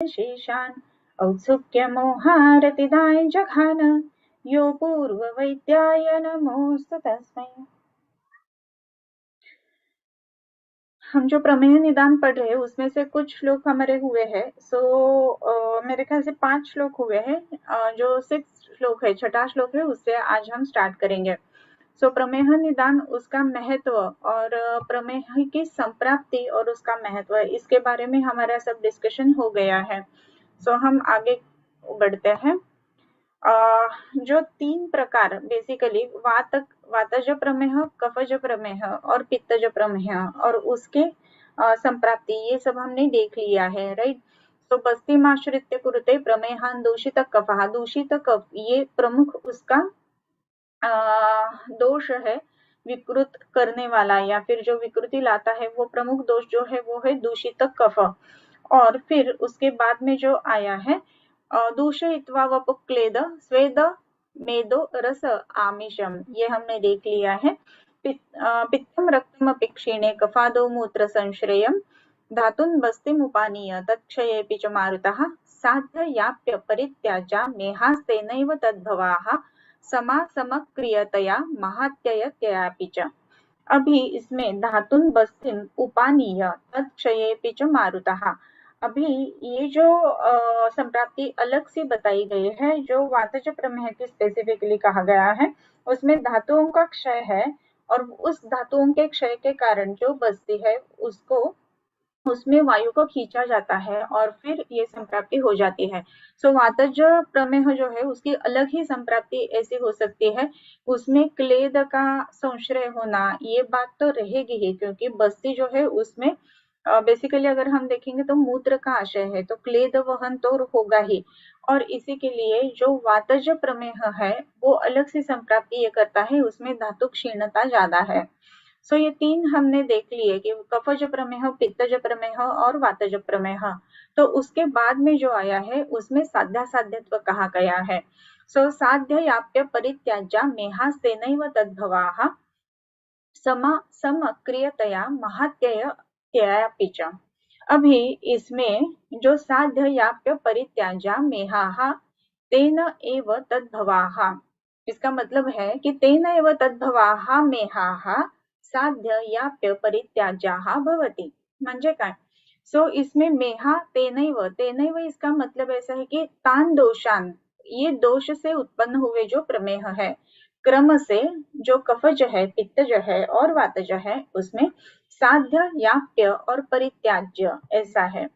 शेषान् औत्सुक्यमोहारतिदाय जघान यो पूर्ववैद्याय नमोस्तु तस्मै। हम जो प्रमेय निदान पढ़ रहे हैं उसमें से कुछ श्लोक हमारे हुए हैं। मेरे ख्याल से 5 श्लोक हुए हैं। जो 6 श्लोक है, छठा श्लोक है, उससे आज हम स्टार्ट करेंगे। प्रमेय निदान, उसका महत्व और प्रमेय की संप्राप्ति और उसका महत्व, इसके बारे में हमारा सब डिस्कशन हो गया है। हम आगे बढ़ते हैं। जो 3 प्रकार बेसिकली वातज प्रमेह, कफज प्रमेह और पित्तज प्रमेह और उसके संप्राप्ति, ये सब हमने देख लिया है, राइट। बस्तिमाश्रित्य कुरुते प्रमेहान दूषित कफः, दूषित कफ ये प्रमुख उसका दोष है, विकृत करने वाला या फिर जो विकृति लाता है, वो प्रमुख दोष जो है वो है दूषित कफ। और फिर उसके बाद में जो आया है दूषयित्वा वपुक्लेद स्वेद मेदो रस आमिषम, ये हमने देख लिया है। पित्तम रक्तम अपि क्षीणे कफादो मूत्र संश्रयम धातुन बस्तिम उपानीय तत्क्षयेऽपि च मारुतः साध्य याप्य परित्याजा मेहास्तेनैव तद्भवाः समासमक्रियतया महात्ययत्ययापि च। अभी इसमें धातुन बस्तिम उपानीय तत्क्षयेऽपि च मारुतः, अभी ये जो संप्राप्ति अलग से बताई गई है, जो वातज प्रमेय की स्पेसिफिकली कहा गया है, उसमें धातुओं का क्षय है और उस धातुओं के क्षय के कारण जो बस्ती है उसमें वायु को खींचा जाता है और फिर ये संप्राप्ति हो जाती है। वातज प्रमेय जो है उसकी अलग ही संप्राप्ति ऐसी हो सकती है, उसमें क्लेद का संश्रय होना, ये बात तो रहेगी ही, क्योंकि बस्ती जो है उसमें बेसिकली अगर हम देखेंगे तो मूत्र का आशय है, तो क्लेद वहन तो होगा ही। और इसी के लिए जो वातज प्रमेय है वो अलग से संप्राप्ति ये करता है, उसमें धातु क्षीणता ज्यादा है। ये 3 हमने देख लिए कि कफज प्रमेय, पित्तज प्रमेय और वातज प्रमेय। तो उसके बाद में जो आया है उसमें साध्यासाध्यत्व कहा गया है। साध्य याप्य परित्याज्या मेहास्तेनैव तद्भवाः समक्रियतया महात्ययत्ययापि च। अभी इसमें जो साध्य याप्य परित्याज्या मेहाः तेन एव तद्भवाः, इसका मतलब है कि तेन एव तद्भवाः मेहाः साध्य याप्य परित्याज्याः भवति। म्हणजे काय? इसमें मेहा तेनैव इसका मतलब ऐसा है कि तान दोषान, ये दोष से उत्पन्न हुए जो प्रमेय है, क्रम से जो कफज है, पित्तज है और वातज है, उसमें साध्य याप्य और परित्याज्य ऐसा है।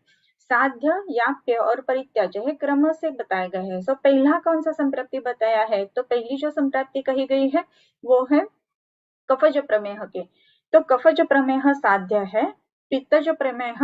साध्य याप्य और परित्याज्य है क्रम से बताए गए हैं। पहला कौन सा संप्राप्ति बताया है? तो पहली जो संप्राप्ति कही गई है वो है कफज प्रमेय के। तो कफज प्रमेय साध्य है, पित्तज प्रमेय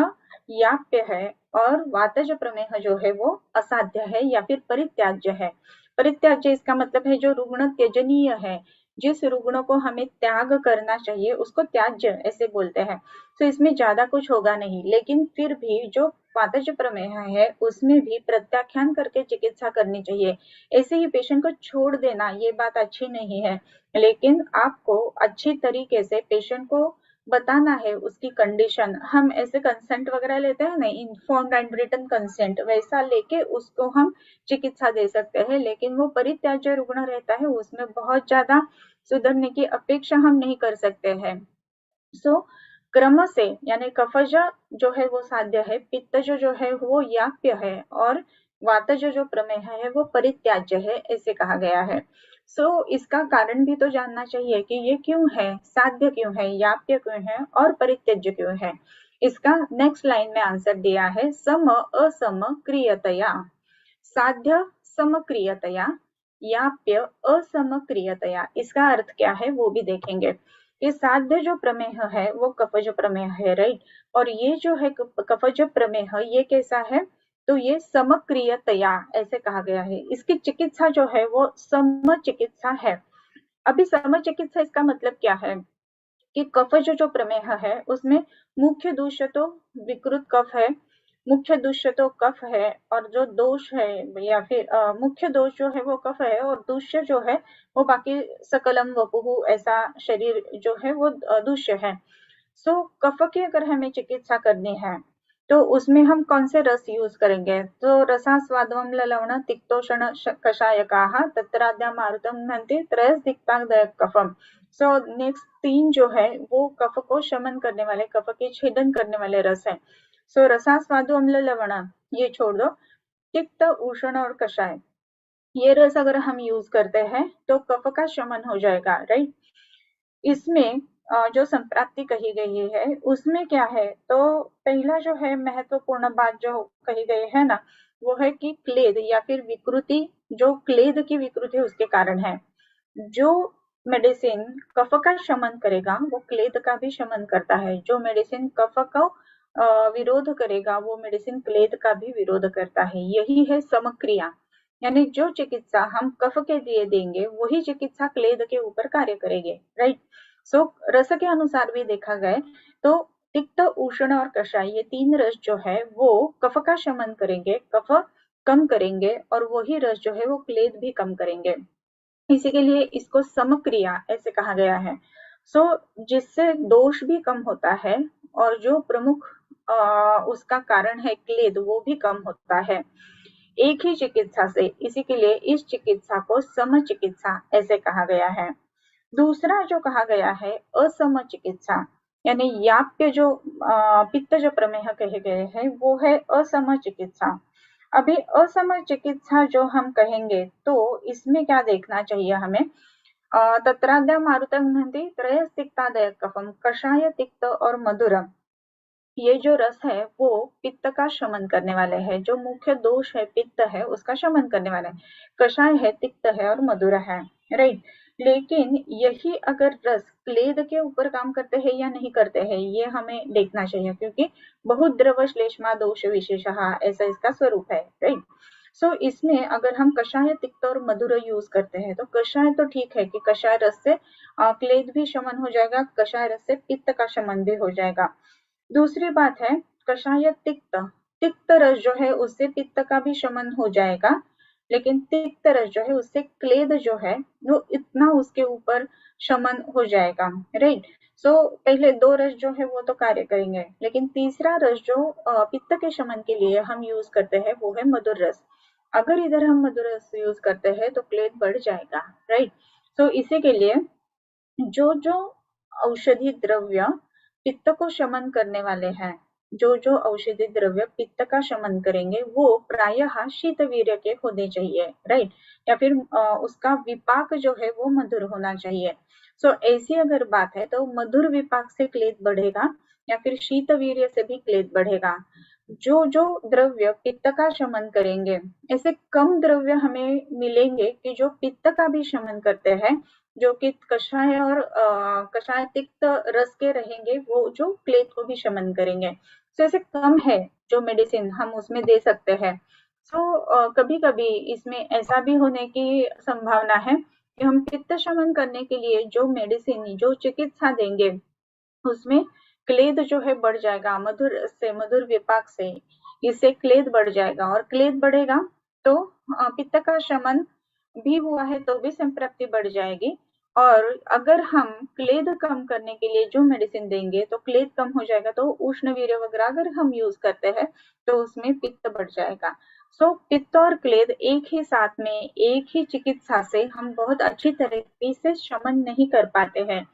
याप्य है और वातज प्रमेय जो है वो असाध्य है या फिर परित्याज्य है। परित्याज्य इसका मतलब है जो रुग्ण त्यजनीय है, जिस रुग्ण को हमें त्याग करना चाहिए उसको त्याज्य ऐसे बोलते हैं। इसमें ज्यादा कुछ होगा नहीं, लेकिन फिर भी जो वातज प्रमेय है उसमें भी प्रत्याख्यान करके चिकित्सा करनी चाहिए। ऐसे ही पेशेंट को छोड़ देना ये बात अच्छी नहीं है, लेकिन आपको अच्छी तरीके से पेशेंट को बताना है उसकी कंडीशन। हम ऐसे कंसेंट वगैरह लेते हैं ना, इन्फॉर्म्ड एंड रिटन कंसेंट, वैसा लेके उसको हम चिकित्सा दे सकते हैं। लेकिन वो परित्याज्य रुग्ण रहता है, उसमें बहुत ज्यादा सुधरने की अपेक्षा हम नहीं कर सकते हैं। क्रम से यानी कफज जो है वो साध्य है, पित्तज जो है वो याप्य है और वातज जो प्रमेय है वो परित्याज्य है, ऐसे कहा गया है। इसका कारण भी तो जानना चाहिए कि ये क्यों है, साध्य क्यों है, याप्य क्यों है और परित्यज्य क्यों है। इसका नेक्स्ट लाइन में आंसर दिया है, सम असम क्रियतया। साध्य समक्रियतया, याप्य असमक्रियतया। इसका अर्थ क्या है वो भी देखेंगे। ये साध्य जो प्रमेय है वो कफज प्रमेय है, राइट। और ये जो है कफज प्रमेय ये कैसा है? तो ये समक्रियतया ऐसे कहा गया है। इसकी चिकित्सा जो है वो सम चिकित्सा है। अभी सम चिकित्सा इसका मतलब क्या है कि कफज जो प्रमेय है उसमें मुख्य दूष्य तो विकृत कफ है, मुख्य दूष्य तो कफ है, और जो दोष है या फिर मुख्य दोष जो है वो कफ है और दूष्य जो है वो बाकी सकलम वपुहु ऐसा शरीर जो है वो दूष्य है। कफ की अगर हमें चिकित्सा करनी है तो उसमें हम कौन से रस यूज करेंगे? तो रसास्वादवम लवण तिक्तोषण कषायकाः तत्राद्या मारुतम घन्ति त्रयस दिक्तादयक कफम। सो नेक्स्ट 3 जो है वो कफ को शमन करने वाले, कफ के छेदन करने वाले रस है। सो रसास्वादु अम्ल लवण ये छोड़ दो, तिक्त उष्ण और कषाय ये रस अगर हम यूज करते हैं तो कफ का शमन हो जाएगा, राइट। इसमें जो संप्राप्ति कही गई है उसमें क्या है, तो पहला जो है महत्वपूर्ण बात जो कही गई है ना, वो है कि क्लेद या फिर विकृति, जो क्लेद की विकृति उसके कारण है। जो मेडिसिन कफ का शमन करेगा वो क्लेद का भी शमन करता है, जो मेडिसिन कफ का विरोध करेगा वो मेडिसिन क्लेद का भी विरोध करता है। यही है समक्रिया, यानी जो चिकित्सा हम कफ के लिए देंगे वही चिकित्सा क्लेद के ऊपर कार्य करेगी, राइट। सो रस के अनुसार भी देखा गया तो तिक्त उष्ण और कषाय ये 3 रस जो है वो कफ का शमन करेंगे, कफ कम करेंगे, और वही रस जो है वो क्लेद भी कम करेंगे। इसी के लिए इसको समक्रिया ऐसे कहा गया है। सो जिससे दोष भी कम होता है और जो प्रमुख उसका कारण है क्लेद वो भी कम होता है एक ही चिकित्सा से। इसी के लिए इस चिकित्सा को सम चिकित्सा ऐसे कहा गया है। दूसरा जो कहा गया है असम चिकित्सा, यानी याप्य जो पित्त जो प्रमेह कहे गए हैं वो है असम चिकित्सा। अभी असम चिकित्सा जो हम कहेंगे तो इसमें क्या देखना चाहिए हमें, तत्राद्या मारुतं घन्ति त्रयस तिक्तादयक कफम, कषाय तिक्त और मधुरम ये जो रस है वो पित्त का शमन करने वाले हैं, जो मुख्य दोष है पित्त है उसका शमन करने वाले हैं। कषाय है, तिक्त है और मधुर है, राइट। लेकिन यही अगर रस क्लेद के ऊपर काम करते हैं या नहीं करते हैं ये हमें देखना चाहिए, क्योंकि बहुत द्रव श्लेष्मा दोष विशेषः ऐसा इसका स्वरूप है, राइट। सो इसमें अगर हम कषाय तिक्त और मधुर यूज करते हैं तो कषाय तो ठीक है कि कषाय रस से क्लेद भी शमन हो जाएगा, कषाय रस से पित्त का शमन भी हो जाएगा। दूसरी बात है कषाय तिक्त, तिक्त रस जो है उससे पित्त का भी शमन हो जाएगा, लेकिन तिक्त रस जो है उससे क्लेद जो है वो इतना उसके ऊपर शमन हो जाएगा, राइट। सो पहले 2 रस जो है वो तो कार्य करेंगे, लेकिन तीसरा रस जो पित्त के शमन के लिए हम यूज करते हैं वो है मधुर रस। अगर इधर हम मधुर रस यूज करते हैं तो क्लेद बढ़ जाएगा, राइट। सो इसी के लिए जो जो औषधि द्रव्य पित्त को शमन करने वाले हैं, जो जो औषधि द्रव्य पित्त का शमन करेंगे वो प्रायः शीतवीर्य के होने चाहिए, राइट। या फिर उसका विपाक जो है वो मधुर होना चाहिए। सो ऐसी अगर बात है तो मधुर विपाक से क्लेद बढ़ेगा या फिर शीतवीर्य से भी क्लेद बढ़ेगा। जो जो द्रव्य पित्त का शमन करेंगे, ऐसे कम द्रव्य हमें मिलेंगे कि जो पित्त का भी शमन करते हैं, जो कि कषाय और कषाय तिक्त रस के रहेंगे वो जो क्लेद को भी शमन करेंगे। तो ऐसे कम है जो मेडिसिन हम उसमें दे सकते हैं। तो कभी कभी इसमें ऐसा भी होने की संभावना है कि हम पित्त शमन करने के लिए जो मेडिसिन जो चिकित्सा देंगे उसमें क्लेद जो है बढ़ जाएगा, मधुर से मधुर विपाक से इससे क्लेद बढ़ जाएगा, और क्लेद बढ़ेगा तो पित्त का शमन भी हुआ है तो भी संप्राप्ति बढ़ जाएगी। और अगर हम क्लेद कम करने के लिए जो मेडिसिन देंगे तो क्लेद कम हो जाएगा, तो उष्ण वीर्य वगैरह अगर हम यूज करते हैं तो उसमें पित्त बढ़ जाएगा। सो पित्त और क्लेद एक ही साथ में एक ही चिकित्सा से हम बहुत अच्छी तरीके से शमन नहीं कर पाते हैं।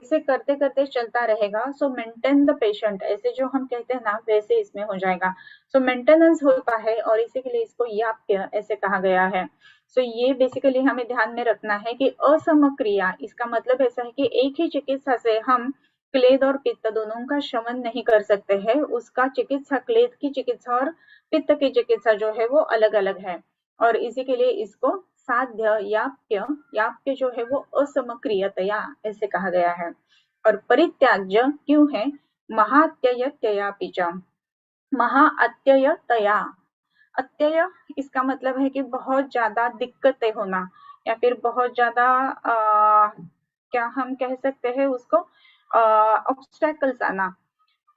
इसे करते करते चलता रहेगा। सो मेंटेन द पेशेंट ऐसे जो हम कहते हैं ना वैसे इसमें हो जाएगा। सो मेंटेनेंस होता है और इसी के लिए इसको याप्य ऐसे कहा गया है। सो ये बेसिकली हमें ध्यान में रखना है कि असम क्रिया इसका मतलब ऐसा है कि एक ही चिकित्सा से हम क्लेद और पित्त दोनों का शमन नहीं कर सकते हैं। उसका चिकित्सा क्लेद की चिकित्सा और पित्त की चिकित्सा जो है वो अलग अलग है, और इसी के लिए इसको साध्य याप्य, याप्य जो है वो असमक्रियतया ऐसे कहा गया है। और परित्याज्य क्यों है, महात्ययतयापि च, महाअत्ययतया, अत्यय इसका मतलब है कि बहुत ज्यादा दिक्कतें होना या फिर बहुत ज्यादा क्या हम कह सकते हैं उसको, ऑब्स्टेकल्स आना,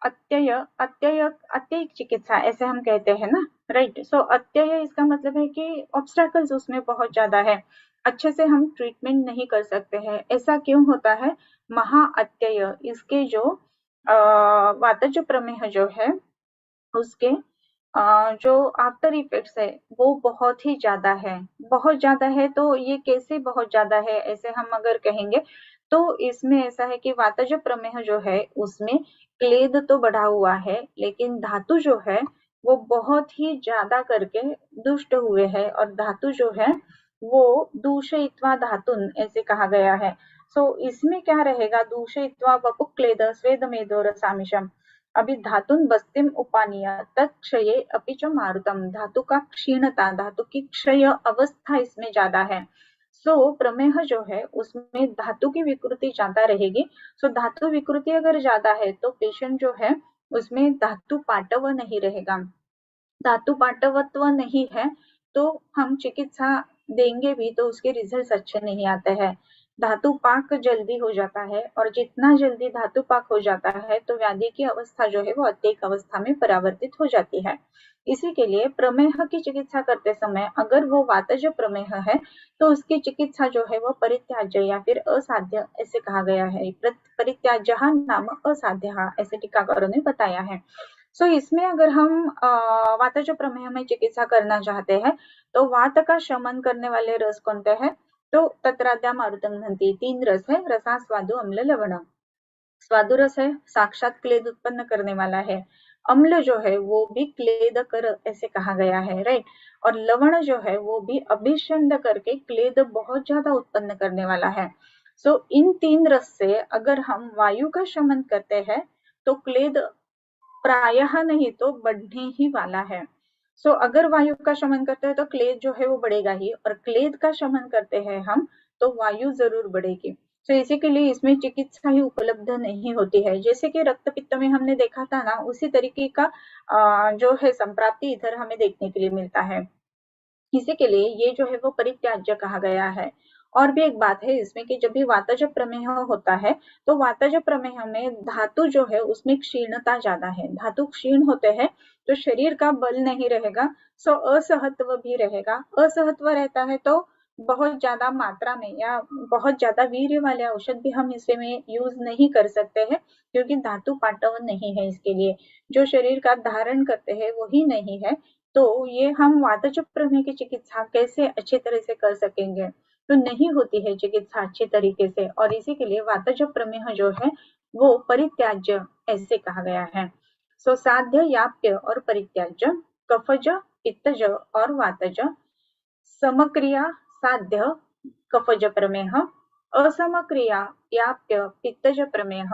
अत्ययिक चिकित्सा ऐसे हम कहते हैं ना, राइट। सो अत्यय इसका मतलब है कि ऑब्स्टेकल्स उसमें बहुत ज्यादा है, अच्छे से हम ट्रीटमेंट नहीं कर सकते हैं। ऐसा क्यों होता है? महाअत्यय, इसके जो वातज प्रमेह जो है उसके जो आफ्टर इफेक्ट्स है वो बहुत ही ज्यादा है। बहुत ज्यादा है तो ये कैसे बहुत ज्यादा है ऐसे हम अगर कहेंगे तो इसमें ऐसा है कि वातज प्रमेह जो है उसमें क्लेद तो बढ़ा हुआ है लेकिन धातु जो है वो बहुत ही ज्यादा करके दुष्ट हुए हैं, और धातु जो है वो दूषयित्वा धातुन ऐसे कहा गया है। सो इसमें क्या रहेगा? दूषयित्वा वपुक्लेद स्वेद मेदो रसामिषम। अभी धातुन बस्तिम उपानीय तत्क्षये अपि च मारुतम, धातु का क्षीणता, धातु की क्षय अवस्था इसमें ज्यादा है। सो प्रमेह जो है उसमें धातु की विकृति ज्यादा रहेगी। सो धातु विकृति अगर ज्यादा है तो पेशेंट जो है उसमें धातु पाटव नहीं रहेगा। धातु पाटवत्व नहीं है तो हम चिकित्सा देंगे भी तो उसके रिजल्ट अच्छे नहीं आते हैं। धातु पाक जल्दी हो जाता है, और जितना जल्दी धातु पाक हो जाता है तो व्याधि की अवस्था जो है वो अत्ययिक अवस्था में परावर्तित हो जाती है। इसी के लिए प्रमेह की चिकित्सा करते समय अगर वो वातज प्रमेह है तो उसकी चिकित्सा जो है वो परित्याज्य या फिर असाध्य ऐसे कहा गया है। परित्याज्य नाम असाध्य ऐसे टीकाकारों ने बताया है। सो इसमें अगर हम वातज प्रमेह में चिकित्सा करना चाहते हैं तो वात का शमन करने वाले रस कौन से हैं? तो तत्राद्या मारुतम घंटी, 3 रस है, रसा स्वादु अम्ल लवण। स्वादु रस है, साक्षात क्लेद उत्पन्न करने वाला है। अम्ल जो है वो भी क्लेद कर ऐसे कहा गया है, राइट। और लवण जो है वो भी अभिषंड करके क्लेद बहुत ज्यादा उत्पन्न करने वाला है। सो इन 3 रस से अगर हम वायु का शमन करते हैं तो क्लेद प्रायः नहीं तो बढ़ने ही वाला है। सो अगर वायु का शमन करते हैं तो क्लेद जो है वो बढ़ेगा ही, और क्लेद का शमन करते हैं हम तो वायु जरूर बढ़ेगी। तो इसी के लिए इसमें चिकित्सा ही उपलब्ध नहीं होती है। जैसे कि रक्त पित्त में हमने देखा था ना, उसी तरीके का जो है संप्राप्ति इधर हमें देखने के लिए मिलता है। इसी के लिए ये जो है वो परित्याज्य कहा गया है। और भी एक बात है इसमें कि जब भी वातज प्रमेह होता है तो वातज प्रमेह में धातु जो है उसमें क्षीणता ज्यादा है। धातु क्षीण होते हैं तो शरीर का बल नहीं रहेगा, सो असहत्व भी रहेगा। असहत्व रहता है तो बहुत ज्यादा मात्रा में या बहुत ज्यादा वीर्य वाले औषध भी हम इसे में यूज नहीं कर सकते हैं, क्योंकि धातु पाटव नहीं है इसके लिए। जो शरीर का धारण करते हैं वही नहीं है, तो ये हम वातज प्रमेह की चिकित्सा कैसे अच्छे तरह से कर सकेंगे? तो नहीं होती है चिकित्सा अच्छे तरीके से, और इसी के लिए वातज प्रमेह जो है वो परित्याज्य ऐसे कहा गया है। सो साध्य, याप्य और परित्याज्य, कफज, पित्तज और वातज, समक्रिया साध्य कफज प्रमेह, असमक्रिया याप्य पित्तज प्रमेह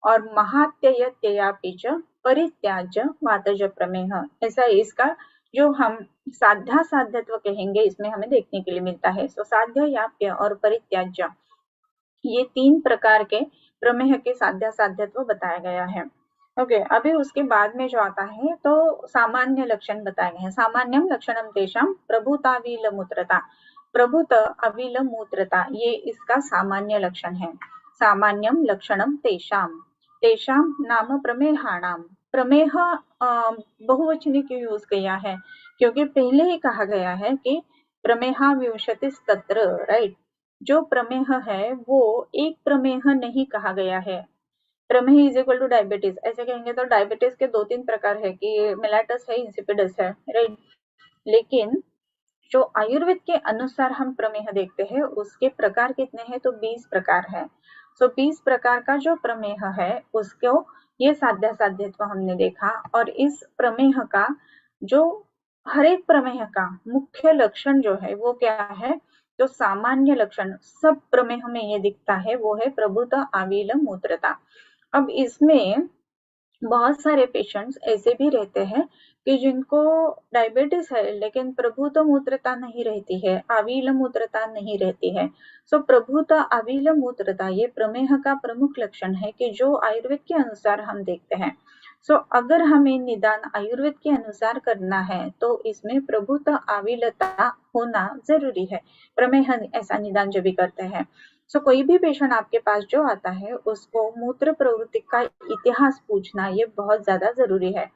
और महात्ययत्ययापि च परित्याज्य वातज प्रमेह। ऐसा इसका जो हम साध्या साध्यत्व कहेंगे इसमें हमें देखने के लिए मिलता है। सो साध्य, याप्य और परित्याज्य, ये 3 प्रकार के प्रमेह के साध्या साध्यत्व बताया गया है। ओके, अभी उसके बाद में जो आता है तो सामान्य लक्षण बताए गए हैं। सामान्यम लक्षणम तेषाम प्रभुताविल मूत्रता। प्रभुत अविल मूत्रता ये इसका सामान्य लक्षण है। सामान्यम लक्षणम तेषाम, तेषाम नाम प्रमेहाणाम। प्रमेह बहुवचन क्यों यूज किया है? क्योंकि पहले ही कहा गया है कि प्रमेहा विंशतिस्तत्र, राइट। जो प्रमेह है वो एक प्रमेह नहीं कहा गया है। प्रमेह इज इक्वल टू डायबिटीज ऐसे कहेंगे तो डायबिटीज के 2-3 प्रकार है कि मेलाटस है, इंसिपिडस है, राइट। लेकिन जो आयुर्वेद के अनुसार हम प्रमेह देखते हैं उसके प्रकार कितने हैं? तो 20 प्रकार है। सो 20 प्रकार का जो प्रमेह है उसको ये साध्या साध्यत्व हमने देखा। और इस प्रमेह का जो हर एक प्रमेह का मुख्य लक्षण जो है वो क्या है? जो सामान्य लक्षण सब प्रमेह में ये दिखता है वो है प्रभुत आविल मूत्रता। अब इसमें बहुत सारे पेशेंट्स ऐसे भी रहते हैं कि जिनको डायबिटीज है लेकिन प्रभुत मूत्रता नहीं रहती है, आविल मूत्रता नहीं रहती है। सो प्रभुत आविल मूत्रता ये प्रमेह का प्रमुख लक्षण है कि जो आयुर्वेद के अनुसार हम देखते हैं। सो अगर हमें निदान आयुर्वेद के अनुसार करना है तो इसमें प्रभुत आविलता होना जरूरी है। प्रमेह ऐसा निदान जो भी करते हैं सो कोई भी पेशेंट आपके पास जो आता है उसको मूत्र प्रवृत्ति का इतिहास पूछना ये बहुत ज्यादा जरूरी है।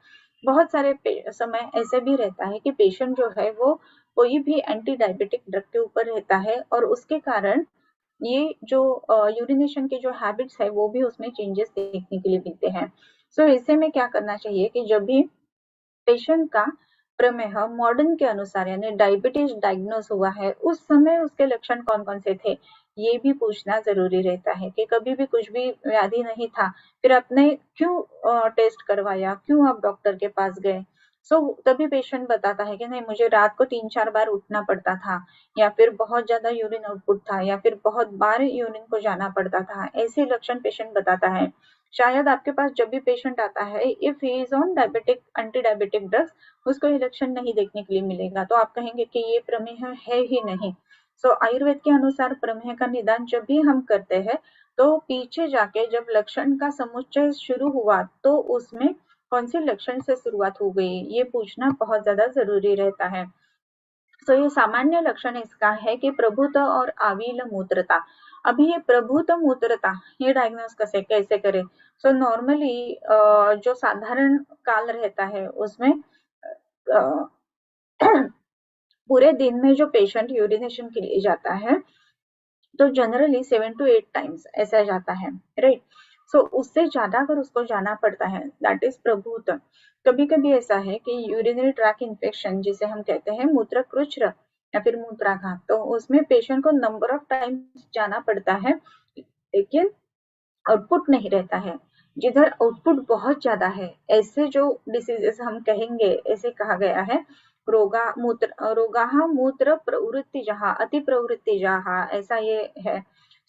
बहुत सारे समय ऐसे भी रहता है कि पेशेंट जो है वो कोई भी एंटी डायबिटिक ड्रग के ऊपर रहता है और उसके कारण ये जो यूरिनेशन के जो हैबिट्स है वो भी उसमें चेंजेस देखने के लिए मिलते हैं। सो ऐसे में क्या करना चाहिए कि जब भी पेशेंट का प्रमेह मॉडर्न के अनुसार यानी डायबिटीज डायग्नोस हुआ है उस समय उसके लक्षण कौन कौन से थे ये भी पूछना जरूरी रहता है कि कभी भी कुछ भी व्याधि नहीं था फिर आपने क्यों टेस्ट करवाया, क्यों आप डॉक्टर के पास गए। तभी पेशेंट बताता है कि नहीं मुझे रात को 3-4 बार उठना पड़ता था या फिर बहुत ज्यादा यूरिन आउटपुट था या फिर बहुत बार यूरिन को जाना पड़ता था, ऐसे लक्षण पेशेंट बताता है। शायद आपके पास जब भी पेशेंट आता है if he is on diabetic anti diabetic drugs उसको ये लक्षण नहीं देखने के लिए मिलेगा तो आप कहेंगे कि ये प्रमेह है ही नहीं। आयुर्वेद के अनुसार प्रमेह का निदान जब भी हम करते हैं तो पीछे जाके जब लक्षण का समुच्चय शुरू हुआ तो उसमें कौन से लक्षण से शुरुआत हो गई ये पूछना बहुत ज्यादा जरूरी रहता है। ये सामान्य लक्षण इसका है कि प्रभुत्व और आविल मूत्रता। अभी ये प्रभुत्व मूत्रता ये डायग्नोस कैसे करें। नॉर्मली जो साधारण काल रहता है उसमें पूरे दिन में जो पेशेंट यूरिनेशन के लिए जाता है तो जनरली 7 to 8 टाइम्स ऐसा जाता है, राइट। उससे ज्यादा अगर उसको जाना पड़ता है दैट इज प्रभुत। कभी कभी ऐसा है कि यूरिनरी ट्रैक इन्फेक्शन जिसे हम कहते हैं मूत्रकृच्र या फिर मूत्राघात, तो उसमें पेशेंट को नंबर ऑफ टाइम्स जाना पड़ता है लेकिन आउटपुट नहीं रहता है। जिधर आउटपुट बहुत ज्यादा है ऐसे जो डिसीजेस हम कहेंगे, ऐसे कहा गया है रोगाह मूत्र प्रवृत्ति जहाँ अति प्रवृत्ति जहाँ, ऐसा ये है।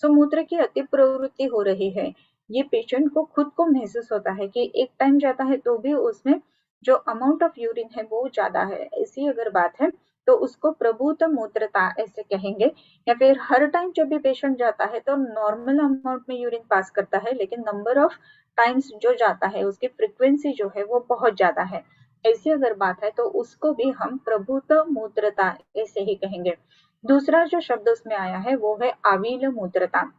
मूत्र की अति प्रवृत्ति हो रही है, ये पेशेंट को खुद को महसूस होता है कि एक टाइम जाता है तो भी उसमें जो अमाउंट ऑफ यूरिन है वो ज्यादा है, ऐसी अगर बात है तो उसको प्रभुत मूत्रता ऐसे कहेंगे। या फिर हर टाइम जब भी पेशेंट जाता है तो नॉर्मल अमाउंट में यूरिन पास करता है लेकिन नंबर ऑफ टाइम्स जो जाता है उसकी फ्रीक्वेंसी जो है वो बहुत ज्यादा है, ऐसी अगर बात है तो उसको भी हम प्रभुत मूत्रता ऐसे ही कहेंगे। दूसरा जो शब्द उसमें आया है वो है आविल मूत्रता।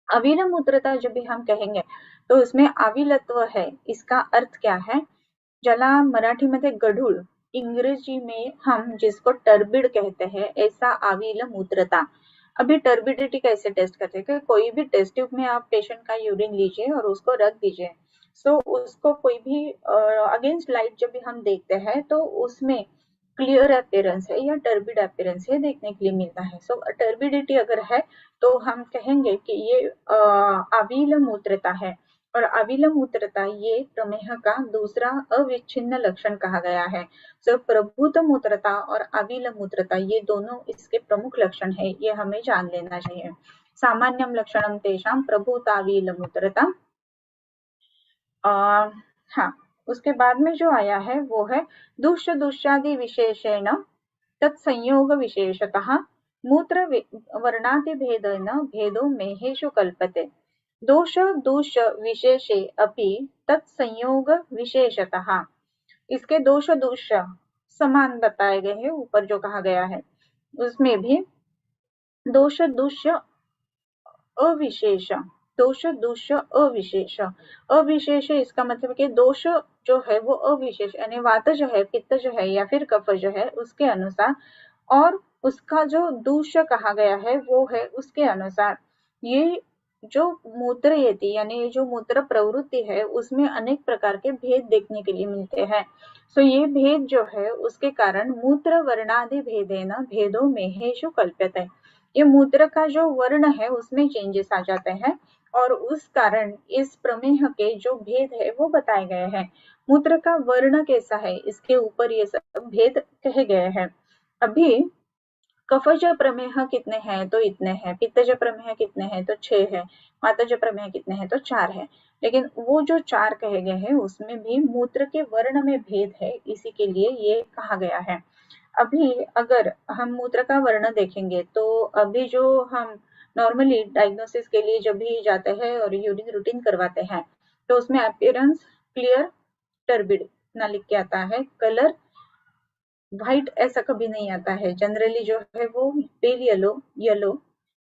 अविल मूत्रता जब भी हम कहेंगे तो उसमें आविलत्व है, इसका अर्थ क्या है, ज्याला मराठीमध्ये गढूळ, इंग्रजी में हम जिसको टर्बिड कहते हैं, ऐसा आविल मूत्रता। अभी टर्बिडिटी कैसे टेस्ट करते हैं कि कोई भी टेस्ट ट्यूब में आप पेशेंट का यूरिन लीजिए और उसको रख दीजिए। उसको कोई भी अगेंस्ट लाइट जब भी हम देखते हैं तो उसमें क्लियर अपीयरेंस है या टर्बिड अपीयरेंस है देखने के लिए मिलता है। टर्बिडिटी अगर है तो हम कहेंगे कि ये आविल मूत्रता है। और अविल मूत्रता ये प्रमेह का दूसरा अविच्छिन्न लक्षण कहा गया है। प्रभुत मूत्रता और अविल मूत्रता ये दोनों इसके प्रमुख लक्षण है, ये हमें जान लेना चाहिए। सामान्यम लक्षणम तेषाम प्रभुताविल मूत्रता। हाँ, उसके बाद में जो आया है वो है दुष्ट दुष्टादि विशेषेण तत्संयोग विशेषतः मूत्र वर्णादि भेदेन भेदो मेहेषु कल्पते। दोष दूष विशेषे अपि तत्संयोग विशेषतः। इसके दोष दूष समान बताए गए हैं ऊपर जो कहा गया है उसमें भी दोष दूष अविशेष, दोष दूष अविशेष। अविशेष इसका मतलब कि दोष जो है वो अविशेष यानी वात जो है, पित्त जो है या फिर कफ जो है उसके अनुसार, और उसका जो दूष कहा गया है वो है उसके अनुसार। ये जो मूत्र यति यानी जो मूत्र प्रवृत्ति है उसमें अनेक प्रकार के भेद देखने के लिए मिलते हैं। ये भेद जो है उसके कारण मूत्र वर्णादि भेदेन भेदो मेहेषु कल्प्यते। ये मूत्र का जो वर्ण है उसमें चेंजेस आ जाते हैं और उस कारण इस प्रमेह के जो भेद है वो बताए गए हैं। मूत्र का वर्ण कैसा है इसके ऊपर ये सब भेद कहे गए हैं। अभी कफज प्रमेह कितने हैं तो इतने हैं, पित्तज प्रमेह कितने हैं तो 6 है, वातज प्रमेह कितने हैं तो 4 है। लेकिन वो जो 4 कहे गए हैं उसमें भी मूत्र के वर्ण में भेद है, इसी के लिए ये कहा गया है। अभी अगर हम मूत्र का वर्ण देखेंगे तो अभी जो हम नॉर्मली डायग्नोसिस के लिए जब भी जाते हैं और यूरिन रूटीन करवाते हैं तो उसमें अपीयरेंस क्लियर टर्बिड ना लिख के आता है, कलर व्हाइट ऐसा कभी नहीं आता है, जनरली जो है वो पेल येलो येलो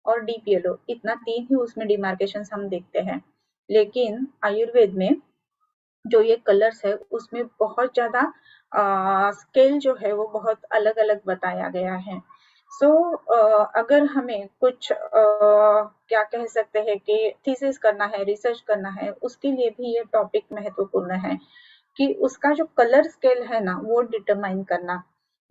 और डीप येलो, इतना 3 ही उसमें डिमार्केशन हम देखते हैं। लेकिन आयुर्वेद में जो ये कलर्स है उसमें बहुत ज्यादा स्केल जो है वो बहुत अलग अलग बताया गया है। सो अगर हमें कुछ क्या कह सकते हैं कि थीसिस करना है, रिसर्च करना है, उसके लिए भी ये टॉपिक महत्वपूर्ण है कि उसका जो कलर स्केल है ना वो डिटरमाइन करना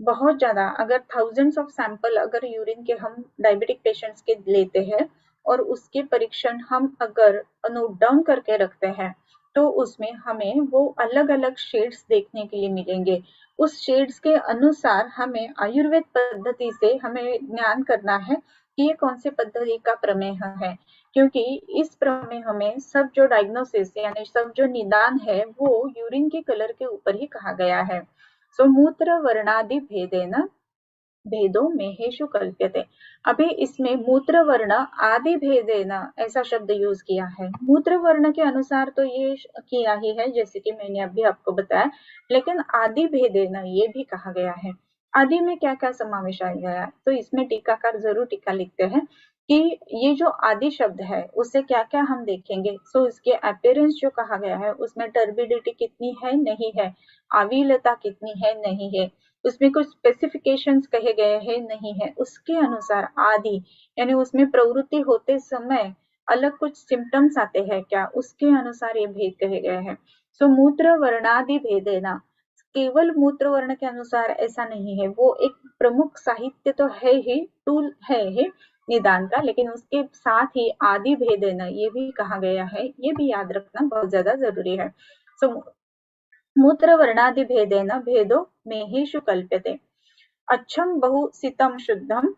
बहुत ज्यादा। अगर थाउजेंड्स ऑफ सैंपल अगर यूरिन के हम डायबिटिक पेशेंट्स के लेते हैं और उसके परीक्षण हम अगर नोट डाउन करके रखते हैं तो उसमें हमें वो अलग अलग शेड्स देखने के लिए मिलेंगे। उस शेड्स के अनुसार हमें आयुर्वेद पद्धति से हमें ज्ञान करना है कि ये कौन सी पद्धति का प्रमेह है, क्योंकि इस प्रमेह में सब जो डायग्नोसिस यानी सब जो निदान है वो यूरिन के कलर के ऊपर ही कहा गया है। सो मूत्र वर्णादि भेदेन भेदो मेहेशु कल्प्यते। अभी इसमें मूत्र वर्ण आदि भेदेन ऐसा शब्द यूज किया है। मूत्र वर्ण के अनुसार तो ये किया ही है जैसे कि मैंने अभी आपको बताया, लेकिन आदि भेदेन ये भी कहा गया है। आदि में क्या क्या समावेश आ गया है, तो इसमें टीकाकार जरूर टीका लिखते हैं कि ये जो आदि शब्द है उससे क्या क्या हम देखेंगे। सो इसके अपीयरेंस जो कहा गया है उसमें टर्बिडिटी कितनी है नहीं है, आविलता कितनी है नहीं है, उसमें कुछ स्पेसिफिकेशंस कहे गए हैं नहीं है, उसके अनुसार आदि यानी उसमें प्रवृत्ति होते समय अलग कुछ सिम्टम्स आते हैं क्या, उसके अनुसार ये भेद कहे गए हैं। सो मूत्र वर्णादि भेदेना केवल मूत्र वर्ण के अनुसार ऐसा नहीं है, वो एक प्रमुख साहित्य तो है ही, टूल है ही निदान का, लेकिन उसके साथ ही आदि भेदेना ये भी कहा गया है, ये भी याद रखना बहुत ज्यादा जरूरी है। सो मूत्र वर्णादि भेदेन भेदो मेहेषु कल्प्यते। अच्छम बहु सितम शुद्धम,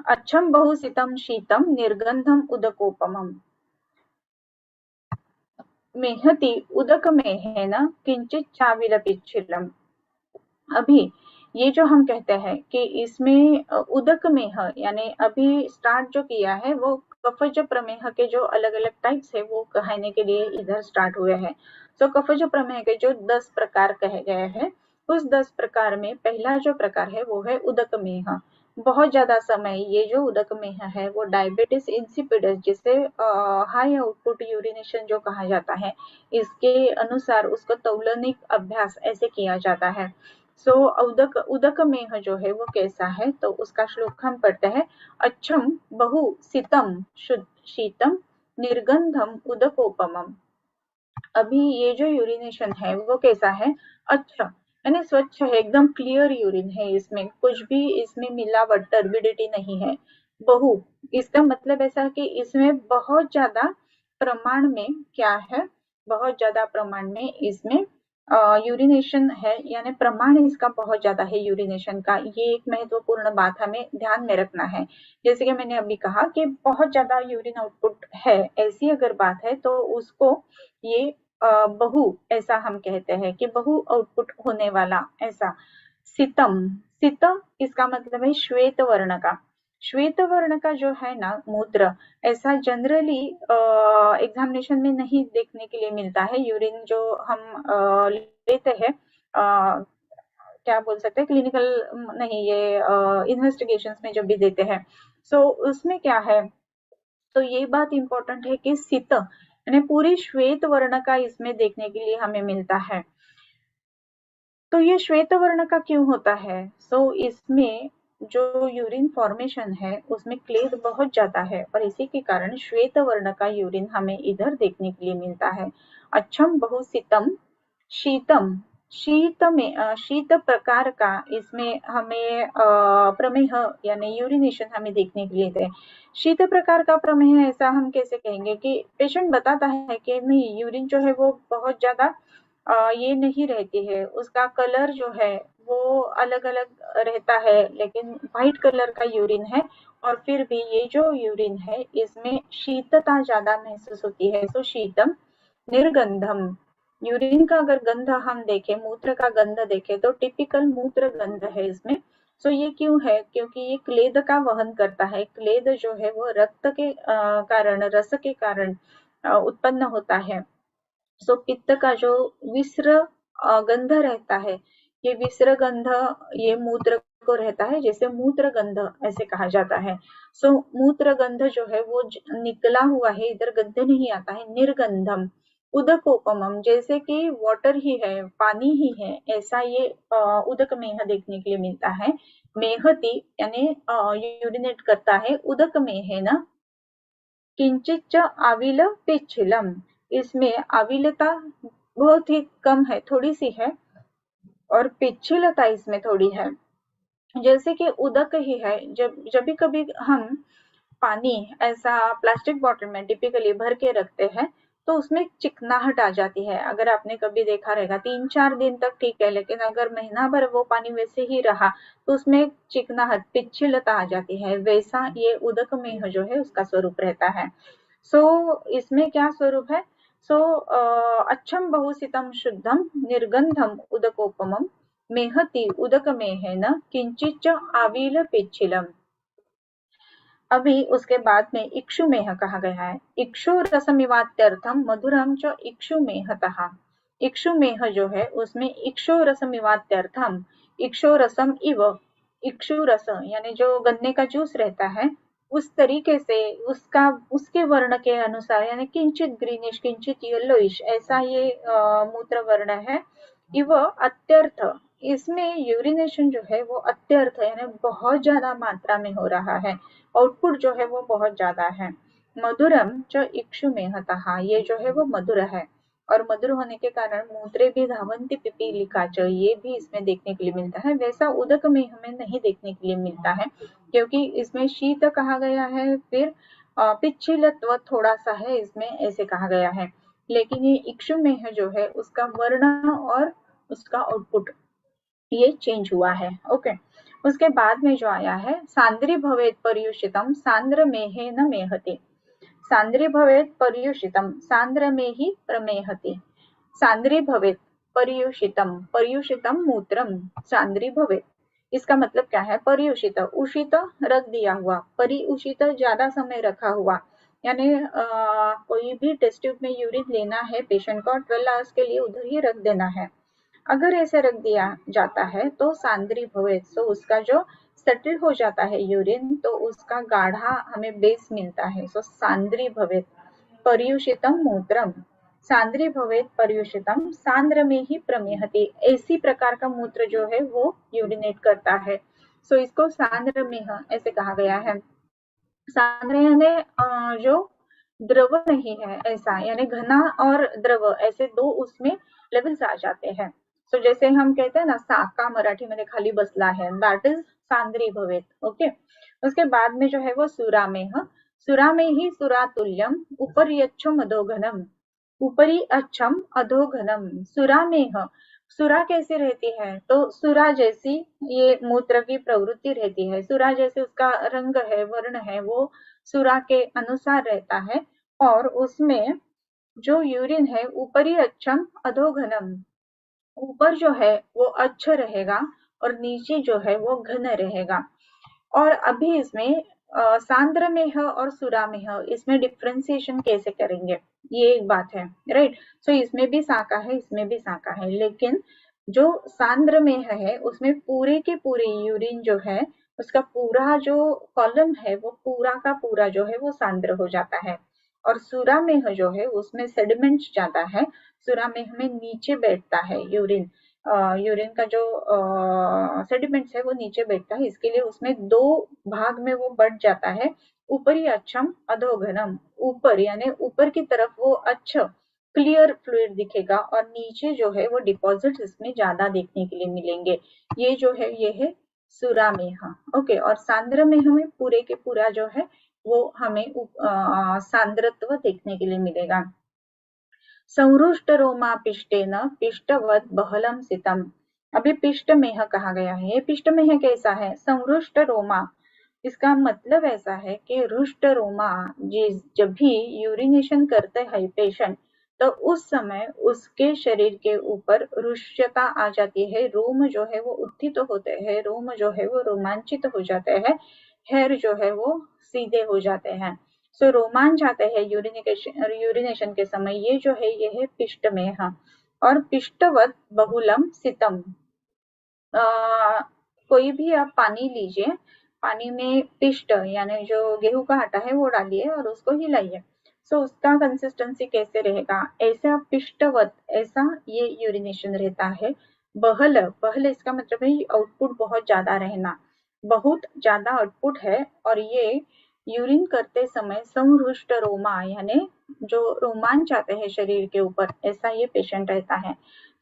अच्छम बहु सितम शीतम निर्गंधम उदकोपमम। मेहति उदक मेहेन किंचित चाविलपिच्छिलम। अभी ये जो हम कहते हैं कि इसमें उदक मेह यानी अभी स्टार्ट जो किया है वो कफज प्रमेह के जो अलग अलग टाइप्स है वो कहने के लिए इधर स्टार्ट हुए हैं। तो कफज प्रमेह के जो 10 प्रकार कहे गए हैं उस 10 प्रकार में पहला जो प्रकार है वो है उदक मेह। बहुत ज्यादा समय ये जो उदक मेह है वो डायबिटीज इंसिपिडस जिसे हाई आउटपुट यूरिनेशन जो कहा जाता है इसके अनुसार उसका तौलनिक अभ्यास ऐसे किया जाता है। सो उदक उदक मेह जो है वो कैसा है तो उसका श्लोक हम पढ़ते हैं। अच्छम बहु सितम शुद्ध शीतम निर्गंधम उदकोपमम। अभी ये जो यूरिनेशन है वो कैसा है, अच्छा यानी स्वच्छ है, एकदम क्लियर यूरिन है, इसमें कुछ भी इसमें मिलावट टर्बिडिटी नहीं है। बहु इसका मतलब ऐसा कि इसमें बहुत ज्यादा प्रमाण में क्या है, बहुत ज्यादा प्रमाण में इसमें यूरिनेशन है, यानी प्रमाण इसका बहुत ज्यादा है यूरिनेशन का। ये एक महत्वपूर्ण बात हमें ध्यान में रखना है। जैसे कि मैंने अभी कहा कि बहुत ज्यादा यूरिन आउटपुट है, ऐसी अगर बात है तो उसको ये बहु ऐसा हम कहते हैं कि बहु आउटपुट होने वाला ऐसा। सितम, सित इसका मतलब है श्वेत वर्ण का। श्वेत वर्ण का जो है ना मूत्र ऐसा जनरली एग्जामिनेशन में नहीं देखने के लिए मिलता है। यूरिन जो हम लेते हैं क्या बोल सकते हैं क्लिनिकल नहीं ये इन्वेस्टिगेशंस में जब भी देते हैं सो उसमें क्या है, तो ये बात इंपॉर्टेंट है कि सित यानी पूरी श्वेत वर्ण का इसमें देखने के लिए हमें मिलता है। तो ये श्वेत वर्ण का क्यों होता है, सो इसमें जो यूरिन फॉर्मेशन है उसमें क्लेद बहुत ज्यादा है और इसी के कारण श्वेत वर्ण का यूरिन हमें इधर देखने के लिए मिलता है। अच्छम बहुसितम शीतम, शीत में शीत प्रकार का इसमें हमें प्रमेह यानी यूरिनेशन हमें देखने के लिए थे। शीत प्रकार का प्रमेह ऐसा हम कैसे कहेंगे कि पेशेंट बताता है कि नहीं यूरिन जो है वो बहुत ज्यादा ये नहीं रहती है, उसका कलर जो है वो अलग अलग रहता है लेकिन व्हाइट कलर का यूरिन है और फिर भी ये जो यूरिन है इसमें शीतता ज्यादा महसूस होती है। तो शीतम निर्गंधम, यूरिन का अगर गंध हम देखें, मूत्र का गंध देखें तो टिपिकल मूत्र गंध है इसमें। सो ये क्यों है, क्योंकि ये क्लेद का वहन करता है। क्लेद जो है वो रक्त के कारण, रस के कारण उत्पन्न होता है। सो पित्त का जो विस्र गंध रहता है, ये विस्र गंध ये मूत्र को रहता है, जैसे मूत्र गंध ऐसे कहा जाता है। सो मूत्र गंध जो है वो निकला हुआ है, इधर गंध नहीं आता है। निर्गंधम उदकोपमम, जैसे कि वाटर ही है, पानी ही है, ऐसा ये उदक मेह देखने के लिए मिलता है। मेहती यानी यूरिनेट करता है, उदक मेह न किंचित आविल पिच्छिलम, इसमें आविलता बहुत ही कम है, थोड़ी सी है, और पिच्छिलता इसमें थोड़ी है। जैसे कि उदक ही है, जब भी कभी हम पानी ऐसा प्लास्टिक बॉटल में टिपिकली भर के रखते हैं तो उसमें चिकनाहट आ जाती है। अगर आपने कभी देखा रहेगा 3-4 दिन तक ठीक है, लेकिन अगर महीना भर वो पानी वैसे ही रहा तो उसमें चिकनाहट, पिच्छिलता आ जाती है। वैसा ये उदक मेह जो है उसका स्वरूप रहता है। इसमें क्या स्वरूप है? अच्छम बहुसितम शुद्धम निर्गंधम उदकोपमम मेहति उदक मेहेन किंचित आविल पिच्छिलम। अभी उसके बाद में इक्षु मेह कहा गया है। इक्षु रसमिवात्यर्थम मधुरम च इक्षु मेहतः। इक्षु मेह जो है उसमें इक्षु रसमिवात्यर्थम, इक्षु रसम इव, इक्षु रस यानी जो गन्ने का जूस रहता है उस तरीके से उसके वर्ण के अनुसार, यानी किंचित ग्रीनिश किंचित येलोइश, ऐसा ये मूत्र वर्ण है। इव अत्यर्थ, इसमें यूरिनेशन जो है वो अत्यर्थ यानी बहुत ज्यादा मात्रा में हो रहा है, आउटपुट जो है वो बहुत ज्यादा है। मधुरम जो इक्षु मेहतः, ये जो है वो मधुर है, और मधुर होने के कारण मूत्रे भी धावंती पिपीलिका च, ये भी इसमें देखने के लिए मिलता है। वैसा उदक में हमें नहीं देखने के लिए मिलता है, क्योंकि इसमें शीत कहा गया है, फिर पिच्छिलत्व थोड़ा सा है इसमें, ऐसे कहा गया है। लेकिन ये इक्षु मेह जो है उसका वर्ण और उसका आउटपुट ये चेंज हुआ है। ओके, उसके बाद में जो आया है सांद्री भवेत पर्युषितम सांद्र मेहे न मेहते। सांद्री भवेत पर्युषितम, सांद्र में ही प्रमेहते। सांद्री भवेत पर्युषितम, पर्युषितम मूत्रम सांद्री भवेत, इसका मतलब क्या है? पर्युषित, उषित रख दिया हुआ, परिउषित ज्यादा समय रखा हुआ, यानी कोई भी टेस्ट ट्यूब में यूरिन लेना है पेशेंट को 12 आवर्स के लिए उधर ही रख देना है। अगर ऐसे रख दिया जाता है तो सांद्री भवेत, तो उसका जो सेटल हो जाता है यूरिन, तो उसका गाढ़ा हमें बेस मिलता है। सांद्री भवेत पर्युषितम मूत्रम, सांद्री भवेत पर्युषितम सांद्र में ही प्रमेहति, ऐसी प्रकार का मूत्र जो है वो यूरिनेट करता है। इसको सांद्र में ऐसे कहा गया है। सांद्र यानी जो द्रव नहीं है ऐसा, यानी घना और द्रव ऐसे दो उसमें लेवल्स आ जाते हैं। जैसे हम कहते हैं ना साका मराठीमध्ये खाली बसला है, दैट इज सांद्री भवेत। ओके, उसके बाद में जो है वो सुरामेह, सुरा में ही सुरातुल्यम उपरियच्छम अधोघनम, ऊपरी अच्छम अधोघनम। सुरामेह, सुरा कैसी रहती है? तो सुरा जैसी ये मूत्र की प्रवृत्ति रहती है, सुरा जैसे उसका रंग है, वर्ण है, वो सुरा के अनुसार रहता है। और उसमें जो यूरिन है ऊपरी अच्छम अधोघनम, ऊपर जो है वो अच्छा रहेगा और नीचे जो है वो घन रहेगा। और अभी इसमें सांद्र मेह और सुरा मेह, इसमें डिफ्रेंसिएशन कैसे करेंगे, ये एक बात है, राइट। इसमें भी साका है, इसमें भी साका है, लेकिन जो सांद्र मेह है उसमें पूरे के पूरे यूरिन जो है उसका पूरा जो कॉलम है वो पूरा का पूरा जो है वो सांद्र हो जाता है। और सुरा मेह जो है उसमें सेडिमेंट्स ज्यादा है, सुरा मेह में नीचे बैठता है यूरिन, यूरिन का जो सेडिमेंट्स है वो नीचे बैठता है, इसके लिए उसमें दो भाग में वो बढ़ जाता है। ऊपरी अच्छम अधोघनम, ऊपर यानी ऊपर की तरफ वो अच्छा क्लियर फ्लूइड दिखेगा, और नीचे जो है वो डिपॉजिट्स इसमें ज्यादा देखने के लिए मिलेंगे। ये जो है ये है सुरामेह। ओके, और सांद्र मेह में पूरे के पूरा जो है वो हमें सांद्रत्व देखने के लिए मिलेगा। संरुष्ट रोमा पिष्टेन पिष्टवत बहलम सितम, अभी पिष्ट मेह कहा गया है। ये पिष्ट मेह कैसा है? संरुष्ट रोमा, इसका मतलब ऐसा है कि रुष्ट रोमा जब भी यूरिनेशन करते हैं पेशेंट, तो उस समय उसके शरीर के ऊपर रुष्यता आ जाती है, रोम जो है वो उत्थित होते हैं, रोम जो है वो रोमांचित हो जाते हैं, हेयर जो है वो सीधे हो जाते हैं। रोमांच आते हैं यूरिनेशन के समय, ये जो है ये है पिष्ट मेह। और पिष्टवत बहुलम सितम, कोई भी आप पानी लीजिए, पानी में पिष्ट यानी जो गेहूं का आटा है वो डालिए और उसको हिलाइए। सो उसका कंसिस्टेंसी कैसे रहेगा, ऐसा पिष्टवत ऐसा ये यूरिनेशन रहता है। बहल, बहल इसका मतलब है आउटपुट बहुत ज्यादा रहना, बहुत ज्यादा आउटपुट है। और ये यूरिन करते समय संरुष्ट रोमा यानी जो रोमांच आते हैं शरीर के ऊपर, ऐसा ये पेशेंट रहता है।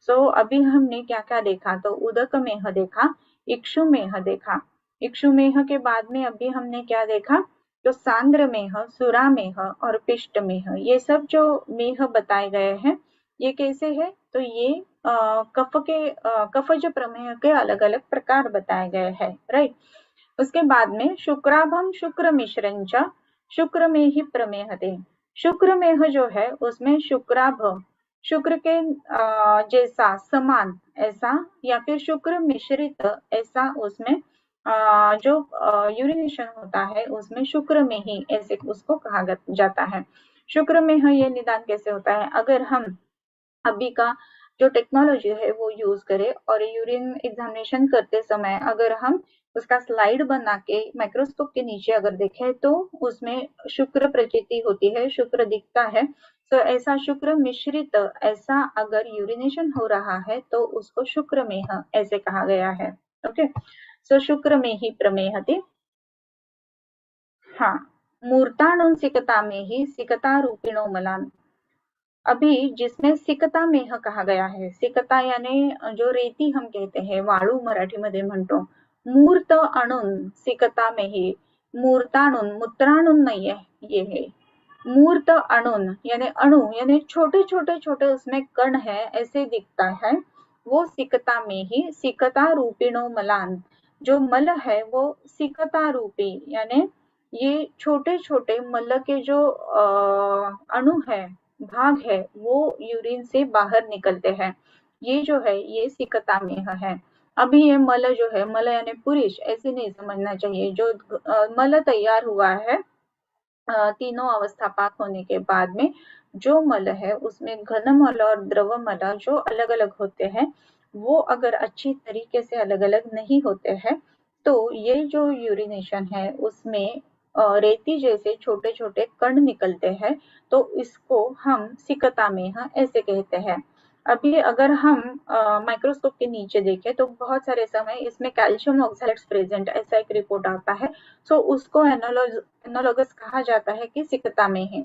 सो अभी हमने क्या क्या देखा, तो उदक मेह देखा, इक्षु मेह देखा। इक्षु मेह के बाद में अभी हमने क्या देखा, तो सांद्र मेह, सुरा मेह और पिष्ट मेह, ये सब जो मेह बताए गए हैं ये कैसे है, तो ये कफज प्रमेह के अलग अलग प्रकार बताए गए हैं, राइट। उसके बाद में शुक्राभम शुक्र मिश्रंच शुक्र में ही प्रमेहते। शुक्र मेह जो है उसमें शुक्राभ, शुक्र के जैसा समान ऐसा या फिर शुक्र मिश्रित ऐसा उसमें जो यूरिनेशन होता है उसमें शुक्र में ही ऐसे उसको कहा जाता है। शुक्र में ये निदान कैसे होता है, अगर हम अभी का जो टेक्नोलॉजी है वो यूज करें और यूरिन एग्जामिनेशन करते समय अगर हम उसका स्लाइड बना के माइक्रोस्कोप के नीचे अगर देखें तो उसमें शुक्र प्रचिति होती है, शुक्र दिखता है। तो ऐसा शुक्र मिश्रित ऐसा अगर यूरिनेशन हो रहा है तो उसको शुक्र मेह ऐसे कहा गया है। ओके, सो शुक्र में ही प्रमेहति। हाँ, मूर्ताणुन सिकता में ही सिकता रूपिणो मलान। अभी जिसमें सिकता मेह कहा गया है, सिकता यानी जो रेती हम कहते हैं, वाळू मराठीमध्ये म्हणतो, मूर्त अणुन सिकता मेही, मूर्ताणुन मूत्राणुन नहीं है ये है, मूर्त अणुन यानी अणु यानी छोटे छोटे छोटे उसमें कण है ऐसे दिखता है, वो सिकता में ही सिकता रूपिणो मलान, जो मल है वो सिकता रूपी यानी ये छोटे छोटे मल के जो अणु है, भाग है, वो यूरिन से बाहर निकलते हैं। ये जो है ये सिकता मेह है। अभी ये मल जो है, मल यानी पुरुष ऐसे नहीं समझना चाहिए, जो मल तैयार हुआ है तीनों अवस्था पाक होने के बाद में जो मल है उसमें घन मल और द्रव मल जो अलग अलग होते हैं, वो अगर अच्छी तरीके से अलग अलग नहीं होते हैं तो ये जो यूरिनेशन है उसमें रेती जैसे छोटे छोटे कण निकलते हैं, तो इसको हम सिकता मेह ऐसे कहते हैं। अभी अगर हम माइक्रोस्कोप के नीचे देखें तो बहुत सारे समय इसमें कैल्शियम ऑक्सैलेट्स प्रेजेंट ऐसा एक रिपोर्ट आता है, सो उसको एनालॉगस कहा जाता है कि सिकता में है।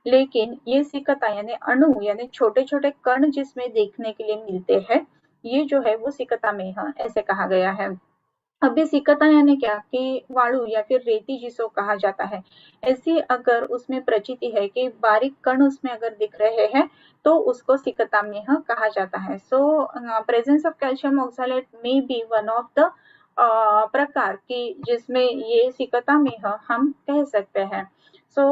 लेकिन ये सिकता यानी अणु यानी छोटे छोटे कण जिसमें देखने के लिए मिलते हैं, ये जो है वो सिकता में है ऐसे कहा गया है। अभी सिकता यानी क्या कि वाळू या फिर रेती जिसको कहा जाता है, ऐसी अगर उसमें प्रचिति है कि बारीक कण उसमें अगर दिख रहे हैं तो उसको सिकता मेह कहा जाता है। सो प्रेजेंस ऑफ कैल्शियम ऑक्सैलेट में बी वन ऑफ द प्रकार की जिसमें ये सिकता मेह हम कह सकते हैं। सो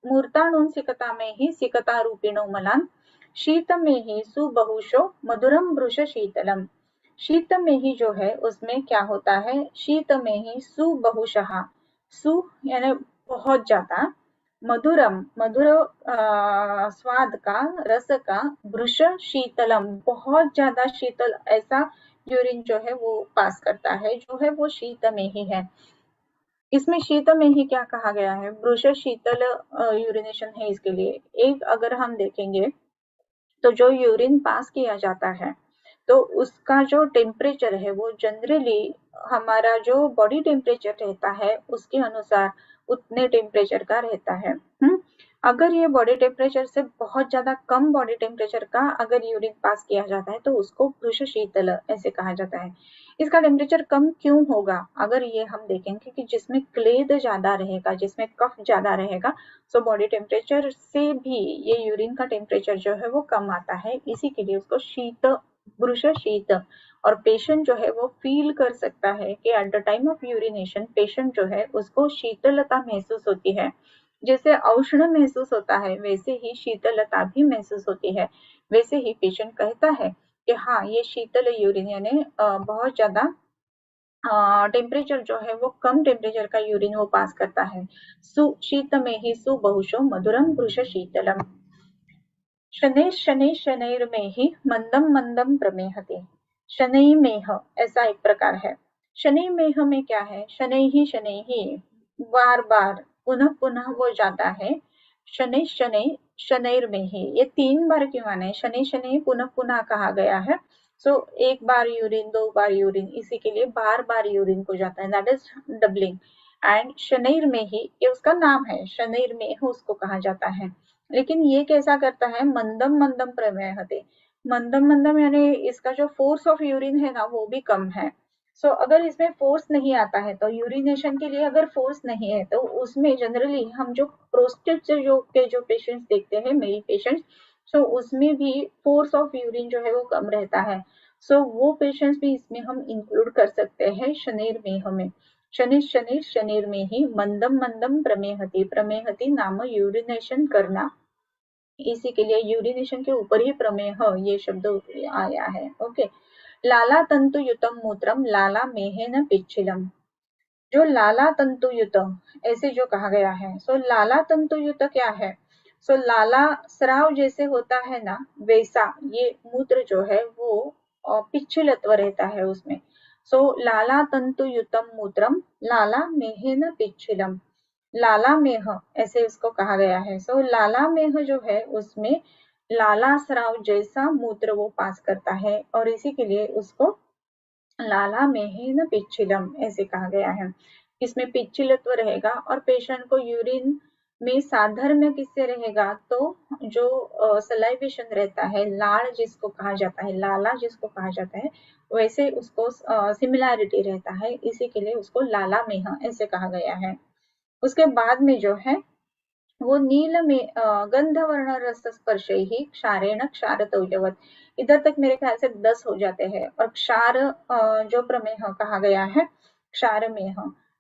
मूर्ताणुन सिकता में ही सिकता रूपिणो मलान, शीत में ही सुबहुशो मधुरम वृष शीतलम। शीत में ही जो है उसमें क्या होता है, शीत में ही सुबहुशः, सु यानी बहुत ज्यादा, मधुरम मधुर स्वाद का रस का, वृष शीतलम बहुत ज्यादा शीतल ऐसा यूरिन जो है वो पास करता है, जो है वो शीत में ही है। इसमें शीत में ही क्या कहा गया है, वृष शीतल यूरिनेशन है इसके लिए। एक अगर हम देखेंगे तो जो यूरिन पास किया जाता है तो उसका जो टेम्परेचर है वो जनरली हमारा जो बॉडी टेम्परेचर रहता है उसके अनुसार उतने टेम्परेचर का रहता है। अगर ये बॉडी टेम्परेचर से बहुत ज्यादा कम बॉडी टेम्परेचर का अगर यूरिन पास किया जाता है तो उसको वृष शीतल ऐसे कहा जाता है। इसका टेम्परेचर कम क्यों होगा, अगर ये हम देखेंगे कि जिसमें क्लेद ज्यादा रहेगा, जिसमें कफ ज्यादा रहेगा, सो बॉडी टेम्परेचर से भी ये यूरिन का टेम्परेचर जो है वो कम आता है, इसी के लिए उसको शीत, वृष शीत। और पेशेंट जो है वो फील कर सकता है कि at the time of urination patient जो है उसको शीतलता महसूस होती है, जैसे औष्ण महसूस होता है वैसे ही शीतलता भी महसूस होती है। वैसे ही पेशेंट कहता है कि हाँ ये शीतल यूरिन यानी बहुत ज्यादा टेम्परेचर जो है वो कम टेम्परेचर का यूरिन वो पास करता है। शीत में ही सुबहुशो मधुरम वृष शीतलम, शनैः शनैः शनैर्मे हि मंदम मंदम प्रमेहते। शनैः मेह ऐसा एक प्रकार है। शनैः मेह में क्या है, शनैः शनैः बार बार पुनः पुनः वो जाता है। शनैः शनैः शनैर्मेः ये 3 बार क्यों आना है, शनैः शनैः पुनः पुनः कहा गया है। सो एक बार यूरिन, 2 बार यूरिन, इसी के लिए बार बार यूरिन को जाता है, दैट इज डबलिंग। एंड शनैर्मेः ये उसका नाम है, शनैर्मेः उसको कहा जाता है। लेकिन ये कैसा करता है, मंदम मंदम प्रमेहते, मंदम मंदम यानी इसका जो फोर्स ऑफ यूरिन है ना वो भी कम है। सो अगर इसमें फोर्स नहीं आता है, तो यूरिनेशन के लिए अगर फोर्स नहीं है, तो उसमें जनरली हम जो प्रोस्टेट से जो पेशेंट्स देखते हैं, मेल पेशेंट्स, सो उसमें भी फोर्स ऑफ यूरिन जो है वो कम रहता है। सो वो पेशेंट्स भी इसमें हम इंक्लूड कर सकते हैं शनेर में हमें। शनि शनि शनेर में ही मंदम मंदम प्रमेहति, प्रमेहति नाम यूरिनेशन करना, इसी के लिए यूरिनेशन के ऊपर ही प्रमेह ये शब्द आया है। ओके, लाला तंतु युतम मूत्रम लाला मेहेन पिच्छिलम, जो लाला तंतु युत ऐसे जो कहा गया है, सो लाला तंतु युत क्या है, सो लाला स्राव जैसे होता है ना वैसा ये मूत्र जो है वो पिच्छिलत्व रहता है उसमें। सो लाला तंतु युतम मूत्रम लाला मेहेन पिच्छिलम, लाला मेह ऐसे उसको कहा गया है। सो लाला मेह जो है उसमें लाला स्राव जैसा मूत्र वो पास करता है, और इसी के लिए उसको लाला मेहेन पिच्छिलम ऐसे कहा गया है। इसमें पिच्छिलत्व रहेगा, और पेशेंट को यूरिन में साधर्म्य किससे रहेगा, तो जो सलाइवेशन रहता है, लाड़ जिसको कहा जाता है, लाला जिसको कहा जाता है, वैसे उसको सिमिलैरिटी रहता है, इसी के लिए उसको लाला मेह ऐसे कहा गया है। उसके बाद में जो है वो नील में गंधवर्ण रस स्पर्श ही क्षारेण क्षार तौल्यवत, इधर तक मेरे ख्याल से 10 हो जाते हैं। और क्षार जो प्रमेह कहा गया है क्षार मेह,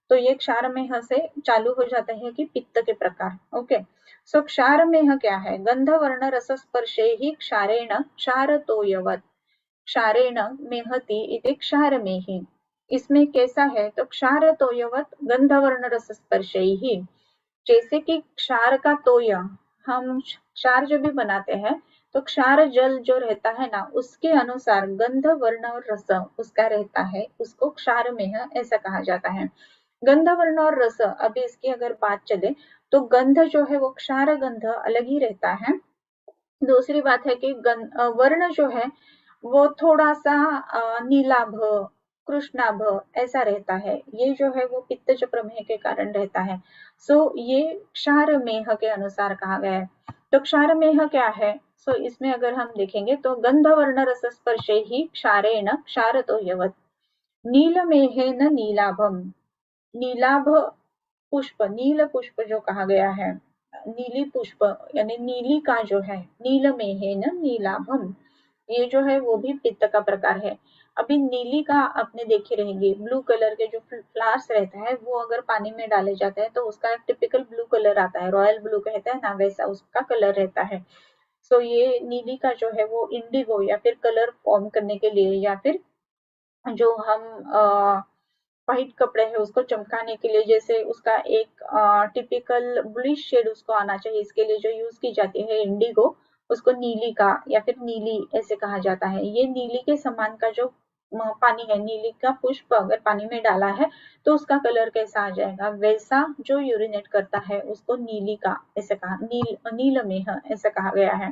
तो ये क्षार मेह से चालू हो जाता है कि पित्त के प्रकार। ओके, सो क्षार मेह क्या है, गंधवर्ण रस स्पर्शे ही क्षारेण क्षार तोयवत, क्षारेण मेहति इति क्षार मेहि, इसमें कैसा है, तो क्षार तोयवत गंधवर्ण रस स्पर्शे ही, जैसे कि क्षार का तोय, हम क्षार जो भी बनाते हैं, तो क्षार जल जो रहता है ना उसके अनुसार गंध वर्ण और रस उसका रहता है, उसको क्षार में ऐसा कहा जाता है। गंध वर्ण और रस, अभी इसकी अगर बात चले तो गंध जो है वो क्षार गंध अलग ही रहता है। दूसरी बात है कि वर्ण जो है वो थोड़ा सा नीलाभ कृष्णाभ ऐसा रहता है, ये जो है वो पित्तज प्रमेह के कारण रहता है। सो ये क्षार मेह के अनुसार कहा गया है। तो क्षार मेह क्या है, सो इसमें अगर हम देखेंगे तो गंध वर्ण रस स्पर्शे ही क्षारेण क्षार तो यवत, नील मेहेन नीलाभम, नीलाभ पुष्प, नील पुष्प जो कहा गया है, नीली पुष्प यानी नीली का जो है, नील मेहेन नीलाभम, ये जो है वो भी पित्त का प्रकार है। अभी नीली का आपने देखे रहेंगे, ब्लू कलर के जो फ्लावर्स रहता है वो अगर पानी में डाले जाते हैं तो उसका एक टिपिकल ब्लू कलर आता है, रॉयल ब्लू कहते हैं ना, वैसा उसका कलर रहता है। सो ये नीली का जो है वो इंडिगो या फिर कलर फॉर्म करने के लिए, या फिर जो हम व्हाइट कपड़े है उसको चमकाने के लिए, जैसे उसका एक टिपिकल ब्लूइश शेड उसको आना चाहिए, इसके लिए जो यूज की जाती है इंडिगो, उसको नीली का या फिर नीली ऐसे कहा जाता है। ये नीली के समान का जो पानी है, नीली का पुष्प अगर पानी में डाला है तो उसका कलर कैसा आ जाएगा, वैसा जो यूरिनेट करता है उसको नीली का ऐसे कहा, नील मेह ऐसा कहा गया है।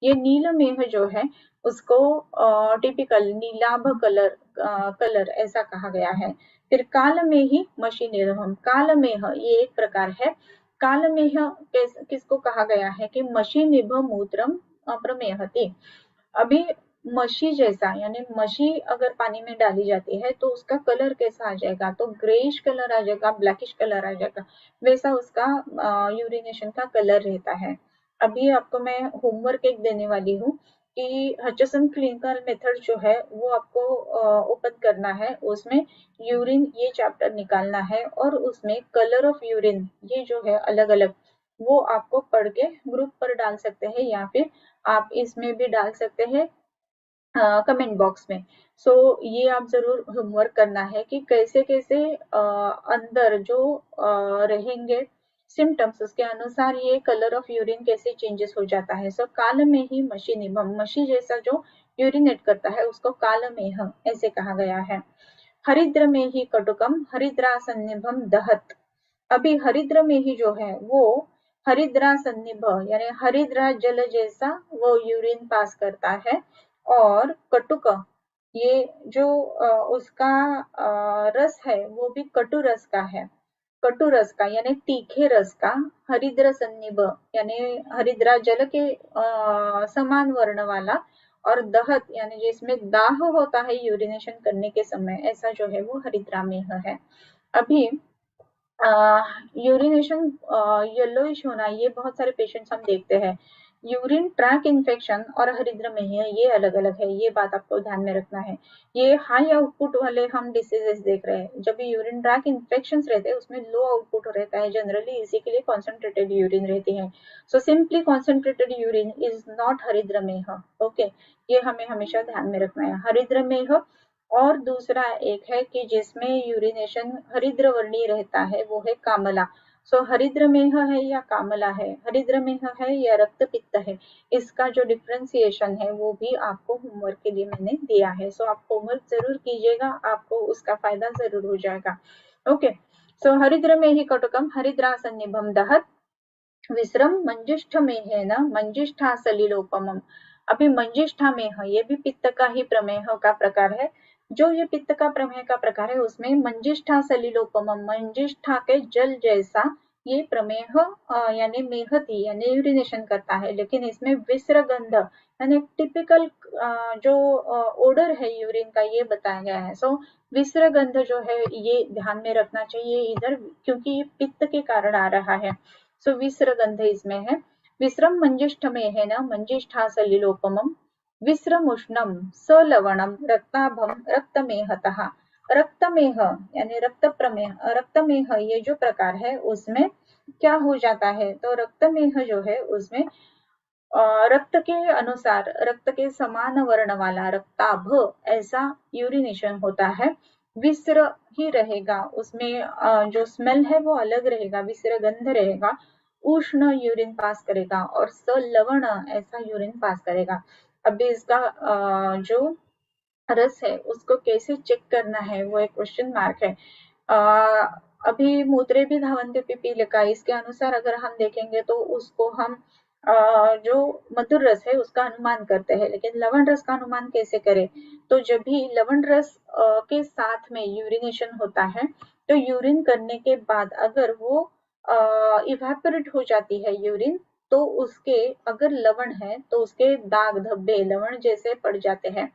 ये नील मेह जो है उसको टिपिकल नीलाभ कलर ऐसा कहा गया है। फिर काल में ही मशीनिरहम, काल मेह ये एक प्रकार है। काल मेह किसको कहा गया है कि मशीनिभ मूत्रम अप्रमेहति, अभी मशी जैसा यानी मशी अगर पानी में डाली जाती है तो उसका कलर कैसा आ जाएगा, तो ग्रेइश कलर आ जाएगा, ब्लैकिश कलर आ जाएगा, वैसा उसका यूरिनेशन का कलर रहता है। अभी आपको मैं होमवर्क एक देने वाली हूँ कि हचसन क्लिनिकल मेथड जो है वो आपको ओपन करना है, उसमें यूरिन ये चैप्टर निकालना है, और उसमें कलर ऑफ यूरिन ये जो है अलग अलग वो आपको पढ़ के ग्रुप पर डाल सकते हैं, या फिर आप इसमें भी डाल सकते हैं कमेंट बॉक्स में। सो ये आप जरूर होमवर्क करना है कि कैसे कैसे अंदर जो रहेंगे सिम्टम्स उसके अनुसार ये कलर ऑफ यूरिन कैसे चेंजेस हो जाता है। सो काल में ही मशी निभम, मशी जैसा जो यूरिनेट करता है उसको कालमेह ऐसे कहा गया है। हरिद्र में ही कटुकम हरिद्रा सन्निभम दहत। अभी हरिद्र में ही जो है वो हरिद्रा सन्निभ यानी हरिद्रा जल जैसा वो यूरिन पास करता है। और कटुक ये जो उसका रस है वो भी कटु रस का है, कटु रस का यानी तीखे रस का। हरिद्र सन्निभ यानी हरिद्रा जल के समान वर्ण वाला। और दहत यानी जिसमें दाह होता है यूरिनेशन करने के समय, ऐसा जो है वो हरिद्रा में है। अभी यूरिनेशन येलोइश होना, ये बहुत सारे पेशेंट्स हम देखते हैं। यूरिन ट्रैक इन्फेक्शन और हरिद्र में है, ये अलग अलग है, ये बात आपको ध्यान में रखना है। ये हाई आउटपुट वाले हम डिसीजेस देख रहे हैं। जब यूरिन ट्रैक इन्फेक्शन रहते हैं उसमें लो आउटपुट रहता है जनरली, इसी के लिए कॉन्सेंट्रेटेड यूरिन रहती है। So simply concentrated urine is not हरिद्र में। ओके, ये हमें हमेशा ध्यान में रखना है, हरिद्र में। और दूसरा एक है कि जिसमें यूरिनेशन हरिद्र वर्णी रहता है वो है कामला। सो हरिद्र मेह है या कामला है, हरिद्र मेह है या रक्त पित्त है, इसका जो डिफ्रेंसिएशन है वो भी आपको होमवर्क के लिए मैंने दिया है। सो आप होमवर्क जरूर कीजिएगा, आपको उसका फायदा जरूर हो जाएगा। ओके, सो हरिद्र में ही कटुकम हरिद्रा सन्निभम दहत विश्रम मंजिष्ठ में है ना मंजिष्ठा सलिलोपम। अभी मंजिष्ठा में है, ये भी पित्त का ही प्रमेह का प्रकार है। जो ये पित्त का प्रमेह का प्रकार है उसमें मंजिष्ठा सलिलोपम, मंजिष्ठा के जल जैसा ये प्रमेह यानी मेहती यानी यूरिनेशन करता है। लेकिन इसमें विस्रगंध यानी टिपिकल जो ओडर है यूरिन का ये बताया गया है। सो विस्रगंध जो है ये ध्यान में रखना चाहिए इधर, क्योंकि ये पित्त के कारण आ रहा है। सो विस्रगंध इसमें है। विस्रम मंजिष्ठ में है ना मंजिष्ठा सलिलोपमम। विस्रम उष्णम सलवणम रक्ताभम रक्तमेहतः। रक्तमेह यानी रक्त प्रमेह, रक्तमेह ये जो प्रकार है उसमें क्या हो जाता है, तो रक्तमेह जो है उसमें रक्त के अनुसार रक्त के समान वर्ण वाला रक्ताभ ऐसा यूरिनेशन होता है। विस्र ही रहेगा उसमें, जो स्मेल है वो अलग रहेगा, विस्र गंध रहेगा। उष्ण यूरिन पास करेगा और सलवण ऐसा यूरिन पास करेगा। अभी इसका जो रस है उसको कैसे चेक करना है वो एक क्वेश्चन मार्क है। अभी मूत्रे भी धावन्ते पिपीलिका, इसके अनुसार अगर हम देखेंगे तो उसको हम जो मधुर रस है उसका अनुमान करते हैं। लेकिन लवण रस का अनुमान कैसे करें, तो जब भी लवण रस के साथ में यूरिनेशन होता है तो यूरिन करने के बाद अगर वो इवेपोरेट हो जाती है यूरिन, तो उसके अगर लवण है तो उसके दाग धब्बे लवण जैसे पड़ जाते हैं।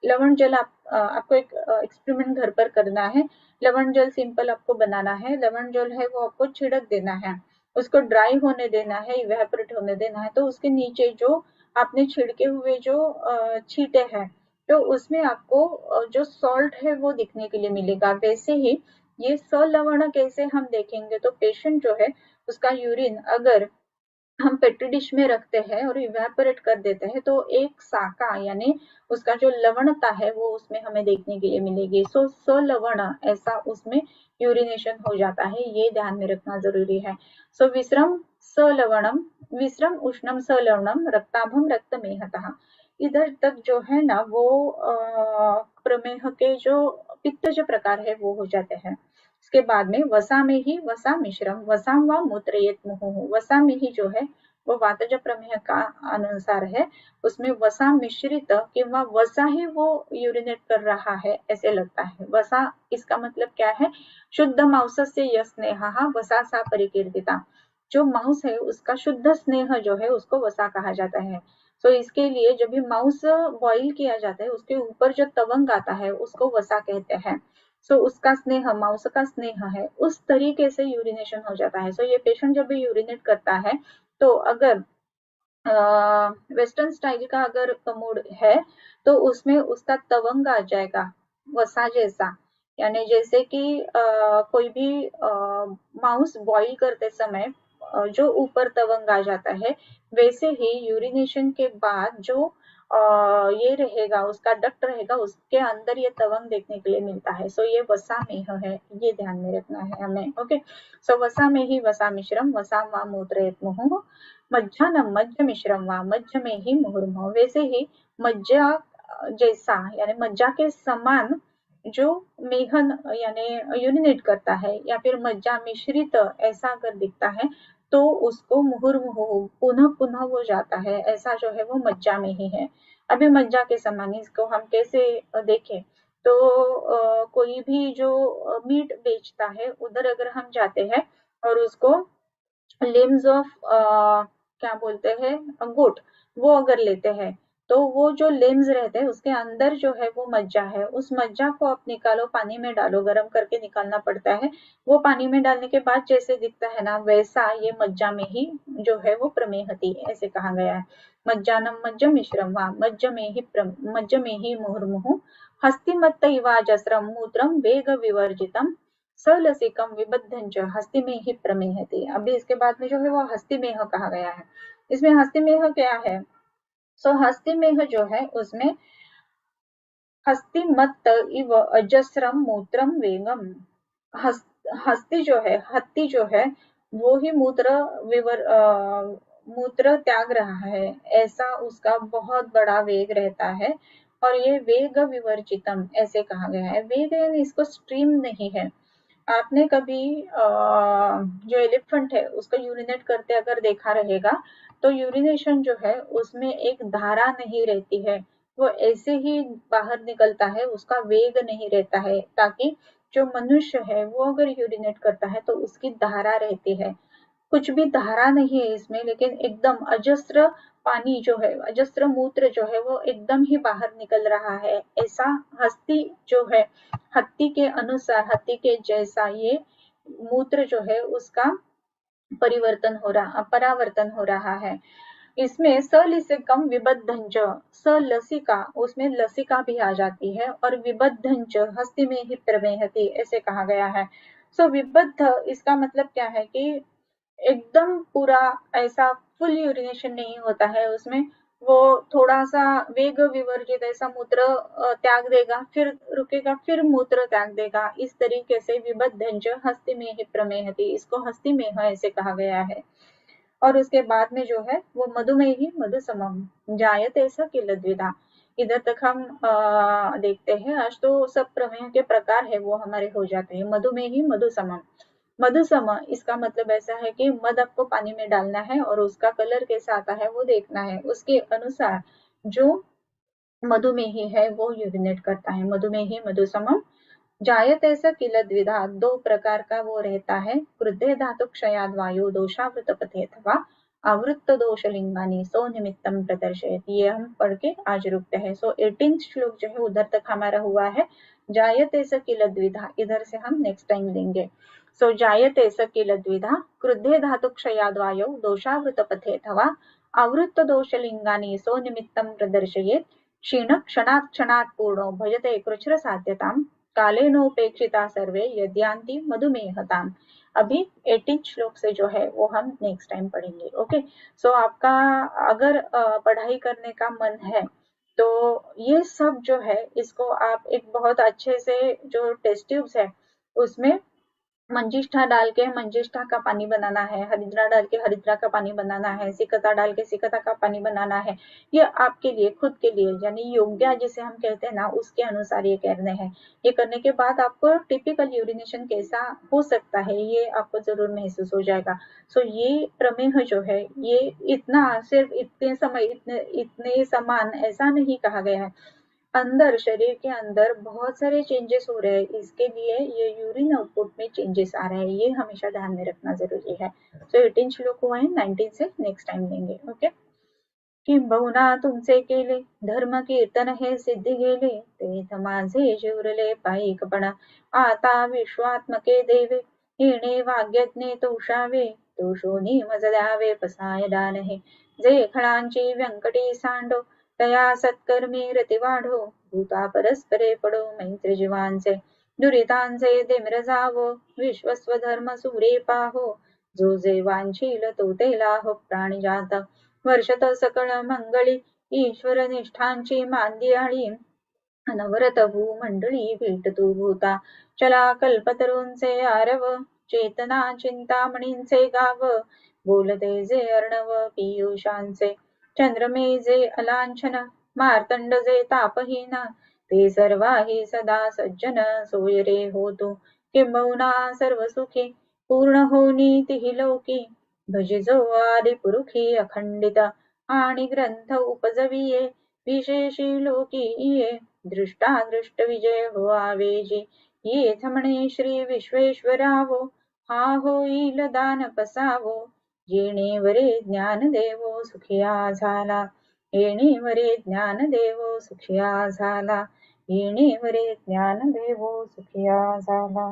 लवण जल आपको एक एक्सपेरिमेंट घर पर करना है। लवण जल सिंपल आपको बनाना है, लवण जल है वो आपको छिड़क देना है, उसको ड्राई होने देना है, इवेपोरेट होने देना है। तो उसके नीचे जो आपने छिड़के हुए जो छींटे हैं तो उसमें आपको जो सॉल्ट है वो दिखने के लिए मिलेगा। वैसे ही ये सलवण कैसे हम देखेंगे, तो पेशेंट जो है उसका यूरिन अगर हम पेट्री डिश में रखते हैं और इवेपोरेट कर देते हैं तो एक साका यानी उसका जो लवणता है वो उसमें हमें देखने के लिए मिलेगी। सो सलवण ऐसा उसमें यूरिनेशन हो जाता है, ये ध्यान में रखना जरूरी है। सो विश्रम सलवणम विश्रम उष्णम सलवणम रक्ताभम रक्तमेहतः। इधर तक जो है ना वो प्रमेह के जो पित्त जो प्रकार है वो हो जाते हैं। इसके बाद में वसा में ही वसा मिश्रम वसाम व मूत्रयेत मुहुः। वसा में ही जो है वो वातज प्रमेह का अनुसार है, उसमें वसा मिश्रित किंवा वसा ही वो यूरिनेट कर रहा है ऐसे लगता है। वसा इसका मतलब क्या है, शुद्ध मांसस्य यस्नेहा वसा सा परिकीर्तिता। जो मांस है उसका शुद्ध स्नेह जो है उसको वसा कहा जाता है। तो इसके लिए जब भी मांस बॉईल किया जाता है उसके ऊपर जो तवंग आता है उसको वसा कहते हैं। सो उसका स्नेह मांस का स्नेह है, उस तरीके से यूरिनेशन हो जाता है। सो ये पेशेंट जब भी यूरिनेट करता है तो अगर वेस्टर्न स्टाइल का अगर कमोड है तो उसमें उसका तवंग आ जाएगा वसा जैसा, यानी जैसे कि कोई भी मांस बॉईल करते समय जो ऊपर तवंग आ जाता है, वैसे ही यूरिनेशन के बाद जो ये रहेगा उसका डक्ट रहेगा उसके अंदर ये तवंग देखने के लिए मिलता है। सो ये वसा मेह है, ये ध्यान में रखना है हमें। ओके, सो वसा में ही वसा मिश्रम वसा वा मूत्रयेत मुहुः मज्जानम मज्ज मिश्रम वा मज्ज में ही मुहुर्मुः। वैसे ही मज्जा जैसा यानी मज्जा के समान जो मेहन यानी यूरिनेट करता है या फिर मज्जा मिश्रित ऐसा अगर दिखता है तो उसको मुहुर्मुहु पुनः पुनः वो जाता है, ऐसा जो है वो मज्जा में ही है। अभी मज्जा के समान इसको हम कैसे देखें तो कोई भी जो मीट बेचता है उधर अगर हम जाते हैं और उसको लिम्स ऑफ क्या बोलते हैं गोट वो अगर लेते हैं तो वो जो लिम्स रहते हैं उसके अंदर जो है वो मज्जा है, उस मज्जा को आप निकालो, पानी में डालो, गर्म करके निकालना पड़ता है। वो पानी में डालने के बाद जैसे दिखता है ना वैसा ये मज्जा में ही जो है वो प्रमेहति ऐसे कहा गया है। मज्जानम मज्ज मिश्रम वा मज्ज में ही मुहुर्मुहु हस्तिमत्त इवाजस्रम मूत्रम वेग विवर्जितम सलसिकम विबद्धंच हस्ति में ही प्रमेहति। अभी इसके बाद में जो है वो हस्तिमेह कहा गया है। इसमें हस्तिमेह क्या है? सो हस्तिमेह जो है उसमें हस्तिमत्त इव अजस्रम मूत्रम वेगम, हस्ती जो है हत्ती जो है वो ही मूत्र त्याग रहा है, ऐसा उसका बहुत बड़ा वेग रहता है। और ये वेग विवर्जितम ऐसे कहा गया है। वेग यानी इसको स्ट्रीम नहीं है। आपने कभी जो एलिफेंट है उसको यूरिनेट करते अगर देखा रहेगा तो यूरिनेशन जो है उसमें एक धारा नहीं रहती है, वो ऐसे ही बाहर निकलता है, उसका वेग नहीं रहता है। ताकि जो मनुष्य है वो अगर यूरिनेट करता है तो उसकी धारा रहती है, कुछ भी धारा नहीं है इसमें, लेकिन एकदम अजस्र पानी जो है, अजस्र मूत्र जो है वो एकदम ही बाहर निकल रहा है। ऐसा हस्ती जो है हत्ती के अनुसार, हत्ती के जैसा ये मूत्र जो है उसका परावर्तन हो रहा है। इसमें सलिसिकम विबद्धंच, सलसिका उसमें लसिका भी आ जाती है और विबद्धंच हस्ति में ही प्रमेहति ऐसे कहा गया है। सो विबद्ध इसका मतलब क्या है कि एकदम पूरा ऐसा फुल यूरिनेशन नहीं होता है उसमें, वो थोड़ा सा वेग विवर्जित ऐसा मूत्र त्याग देगा, फिर रुकेगा, फिर मूत्र त्याग देगा, इस तरीके से विबद्धंच हस्ति में ही प्रमेहति, इसको हस्ति में ऐसे कहा गया है। और उसके बाद में जो है वो मधुमेही मधुसमम जायते स किल द्विधा। इधर तक हम देखते हैं। आज तो सब प्रमेह के प्रकार है वो हमारे हो जाते हैं। मधुमेही मधुसमम, मधुसम इसका मतलब ऐसा है कि मध आपको पानी में डालना है और उसका कलर कैसा आता है वो देखना है, उसके अनुसार जो मधुमेही है वो यूरिनेट करता है। मधुमेही मधुसमम जायते स किल द्विधा, दो प्रकार का वो रहता है। क्रुद्धे धातु क्षयाद वायु दोषावृत पथे अथवा आवृत्त दोष लिंगानी सो निमित्तम प्रदर्शयत। ये हम पढ़ के आज रुकते हैं। सो 18 श्लोक जो है उधर तक हमारा हुआ है। जायते स किल द्विधा इधर से हम नेक्स्ट टाइम लेंगे। सो जायते स किल द्विधा क्रुद्धे धातु क्षयाद वायु दोषावृत पथे अथवा आवृत्त दोष लिंगानी सो निमित्तम प्रदर्शयेत। क्षीण क्षणात् क्षणात् पूर्णो भजते कृच्छ्र साध्यताम कालेनोपेक्षिता सर्वे यद्यान्ति मधुमेहताम। अभी 18 श्लोक से जो है वो हम नेक्स्ट टाइम पढ़ेंगे। ओके, सो आपका अगर पढ़ाई करने का मन है तो ये सब जो है इसको आप एक बहुत अच्छे से जो टेस्ट ट्यूब्स है उसमें मंजिष्ठा डाल के मंजिष्ठा का पानी बनाना है, हरिद्रा डाल के हरिद्रा का पानी बनाना है, सिकता डाल के सिकता का पानी बनाना है। ये आपके लिए खुद के लिए यानी योग्य जिसे हम कहते हैं ना उसके अनुसार ये करने हैं। ये करने के बाद आपको टिपिकल यूरिनेशन कैसा हो सकता है ये आपको जरूर महसूस हो जाएगा। सो ये प्रमेह जो है ये इतना सिर्फ इतने समय इतने समान ऐसा नहीं कहा गया है, अंदर शरीर के अंदर बहुत सारे चेंजेस हो रहे हैं, इसके लिए ये यूरिन आउटपुट में चेंजेस आ रहे हैं, ये हमेशा ध्यान में रखना जरूरी है। सो 18 श्लोक हुआ है, 19 से नेक्स्ट टाइम लेंगे। ओके, किंबहुना तुमचे केले धर्म कीर्तन हे सिद्धी गेले ते माझे शिवरले पायिकपण आता विश्वात्मके देवे येणे वाग्यज्ञे तोषावे तोषोनी मज द्यावे पसाय दान हे जे खळांची व्यंकटी सांडो तया सत्कर्मी रती वाढो भूता परस्परे पडो मैत्र जीवांचे दुरितांचे दिम्र जावो विश्वस्वधर्म सुरे पाहो जो जे वांछील तो ते लाहो प्राणिजात वर्षत सकळ मंगळी ईश्वर निष्ठांची मांदियाळी अनवरत भूमंडळी भेटतो भूता चला कल्पतरूंचे आरव चेतना चिंतामणींचे गाव बोलते जे अर्णव पियुषांचे चंद्रमे जे अलांछन मार्तंड जे तापहीना ते सर्वाही सदा सज्जन सोय रे होतो किंबहुना सर्व सुखी पूर्ण होनी तिही लोकी भजिजो आदि पुरुखी अखंडित आणि ग्रंथ उपजविये विशेषी लोकी ये दृष्टा दृष्ट विजय हो आवेजी येथ म्हणे श्री विश्वेश्वरावो हा होईल दान पसावो येणेवरे ज्ञान देवो सुखिया झाला येणेवरे ज्ञान देवो सुखिया झाला येणेवरे ज्ञान देवो सुखिया झाला.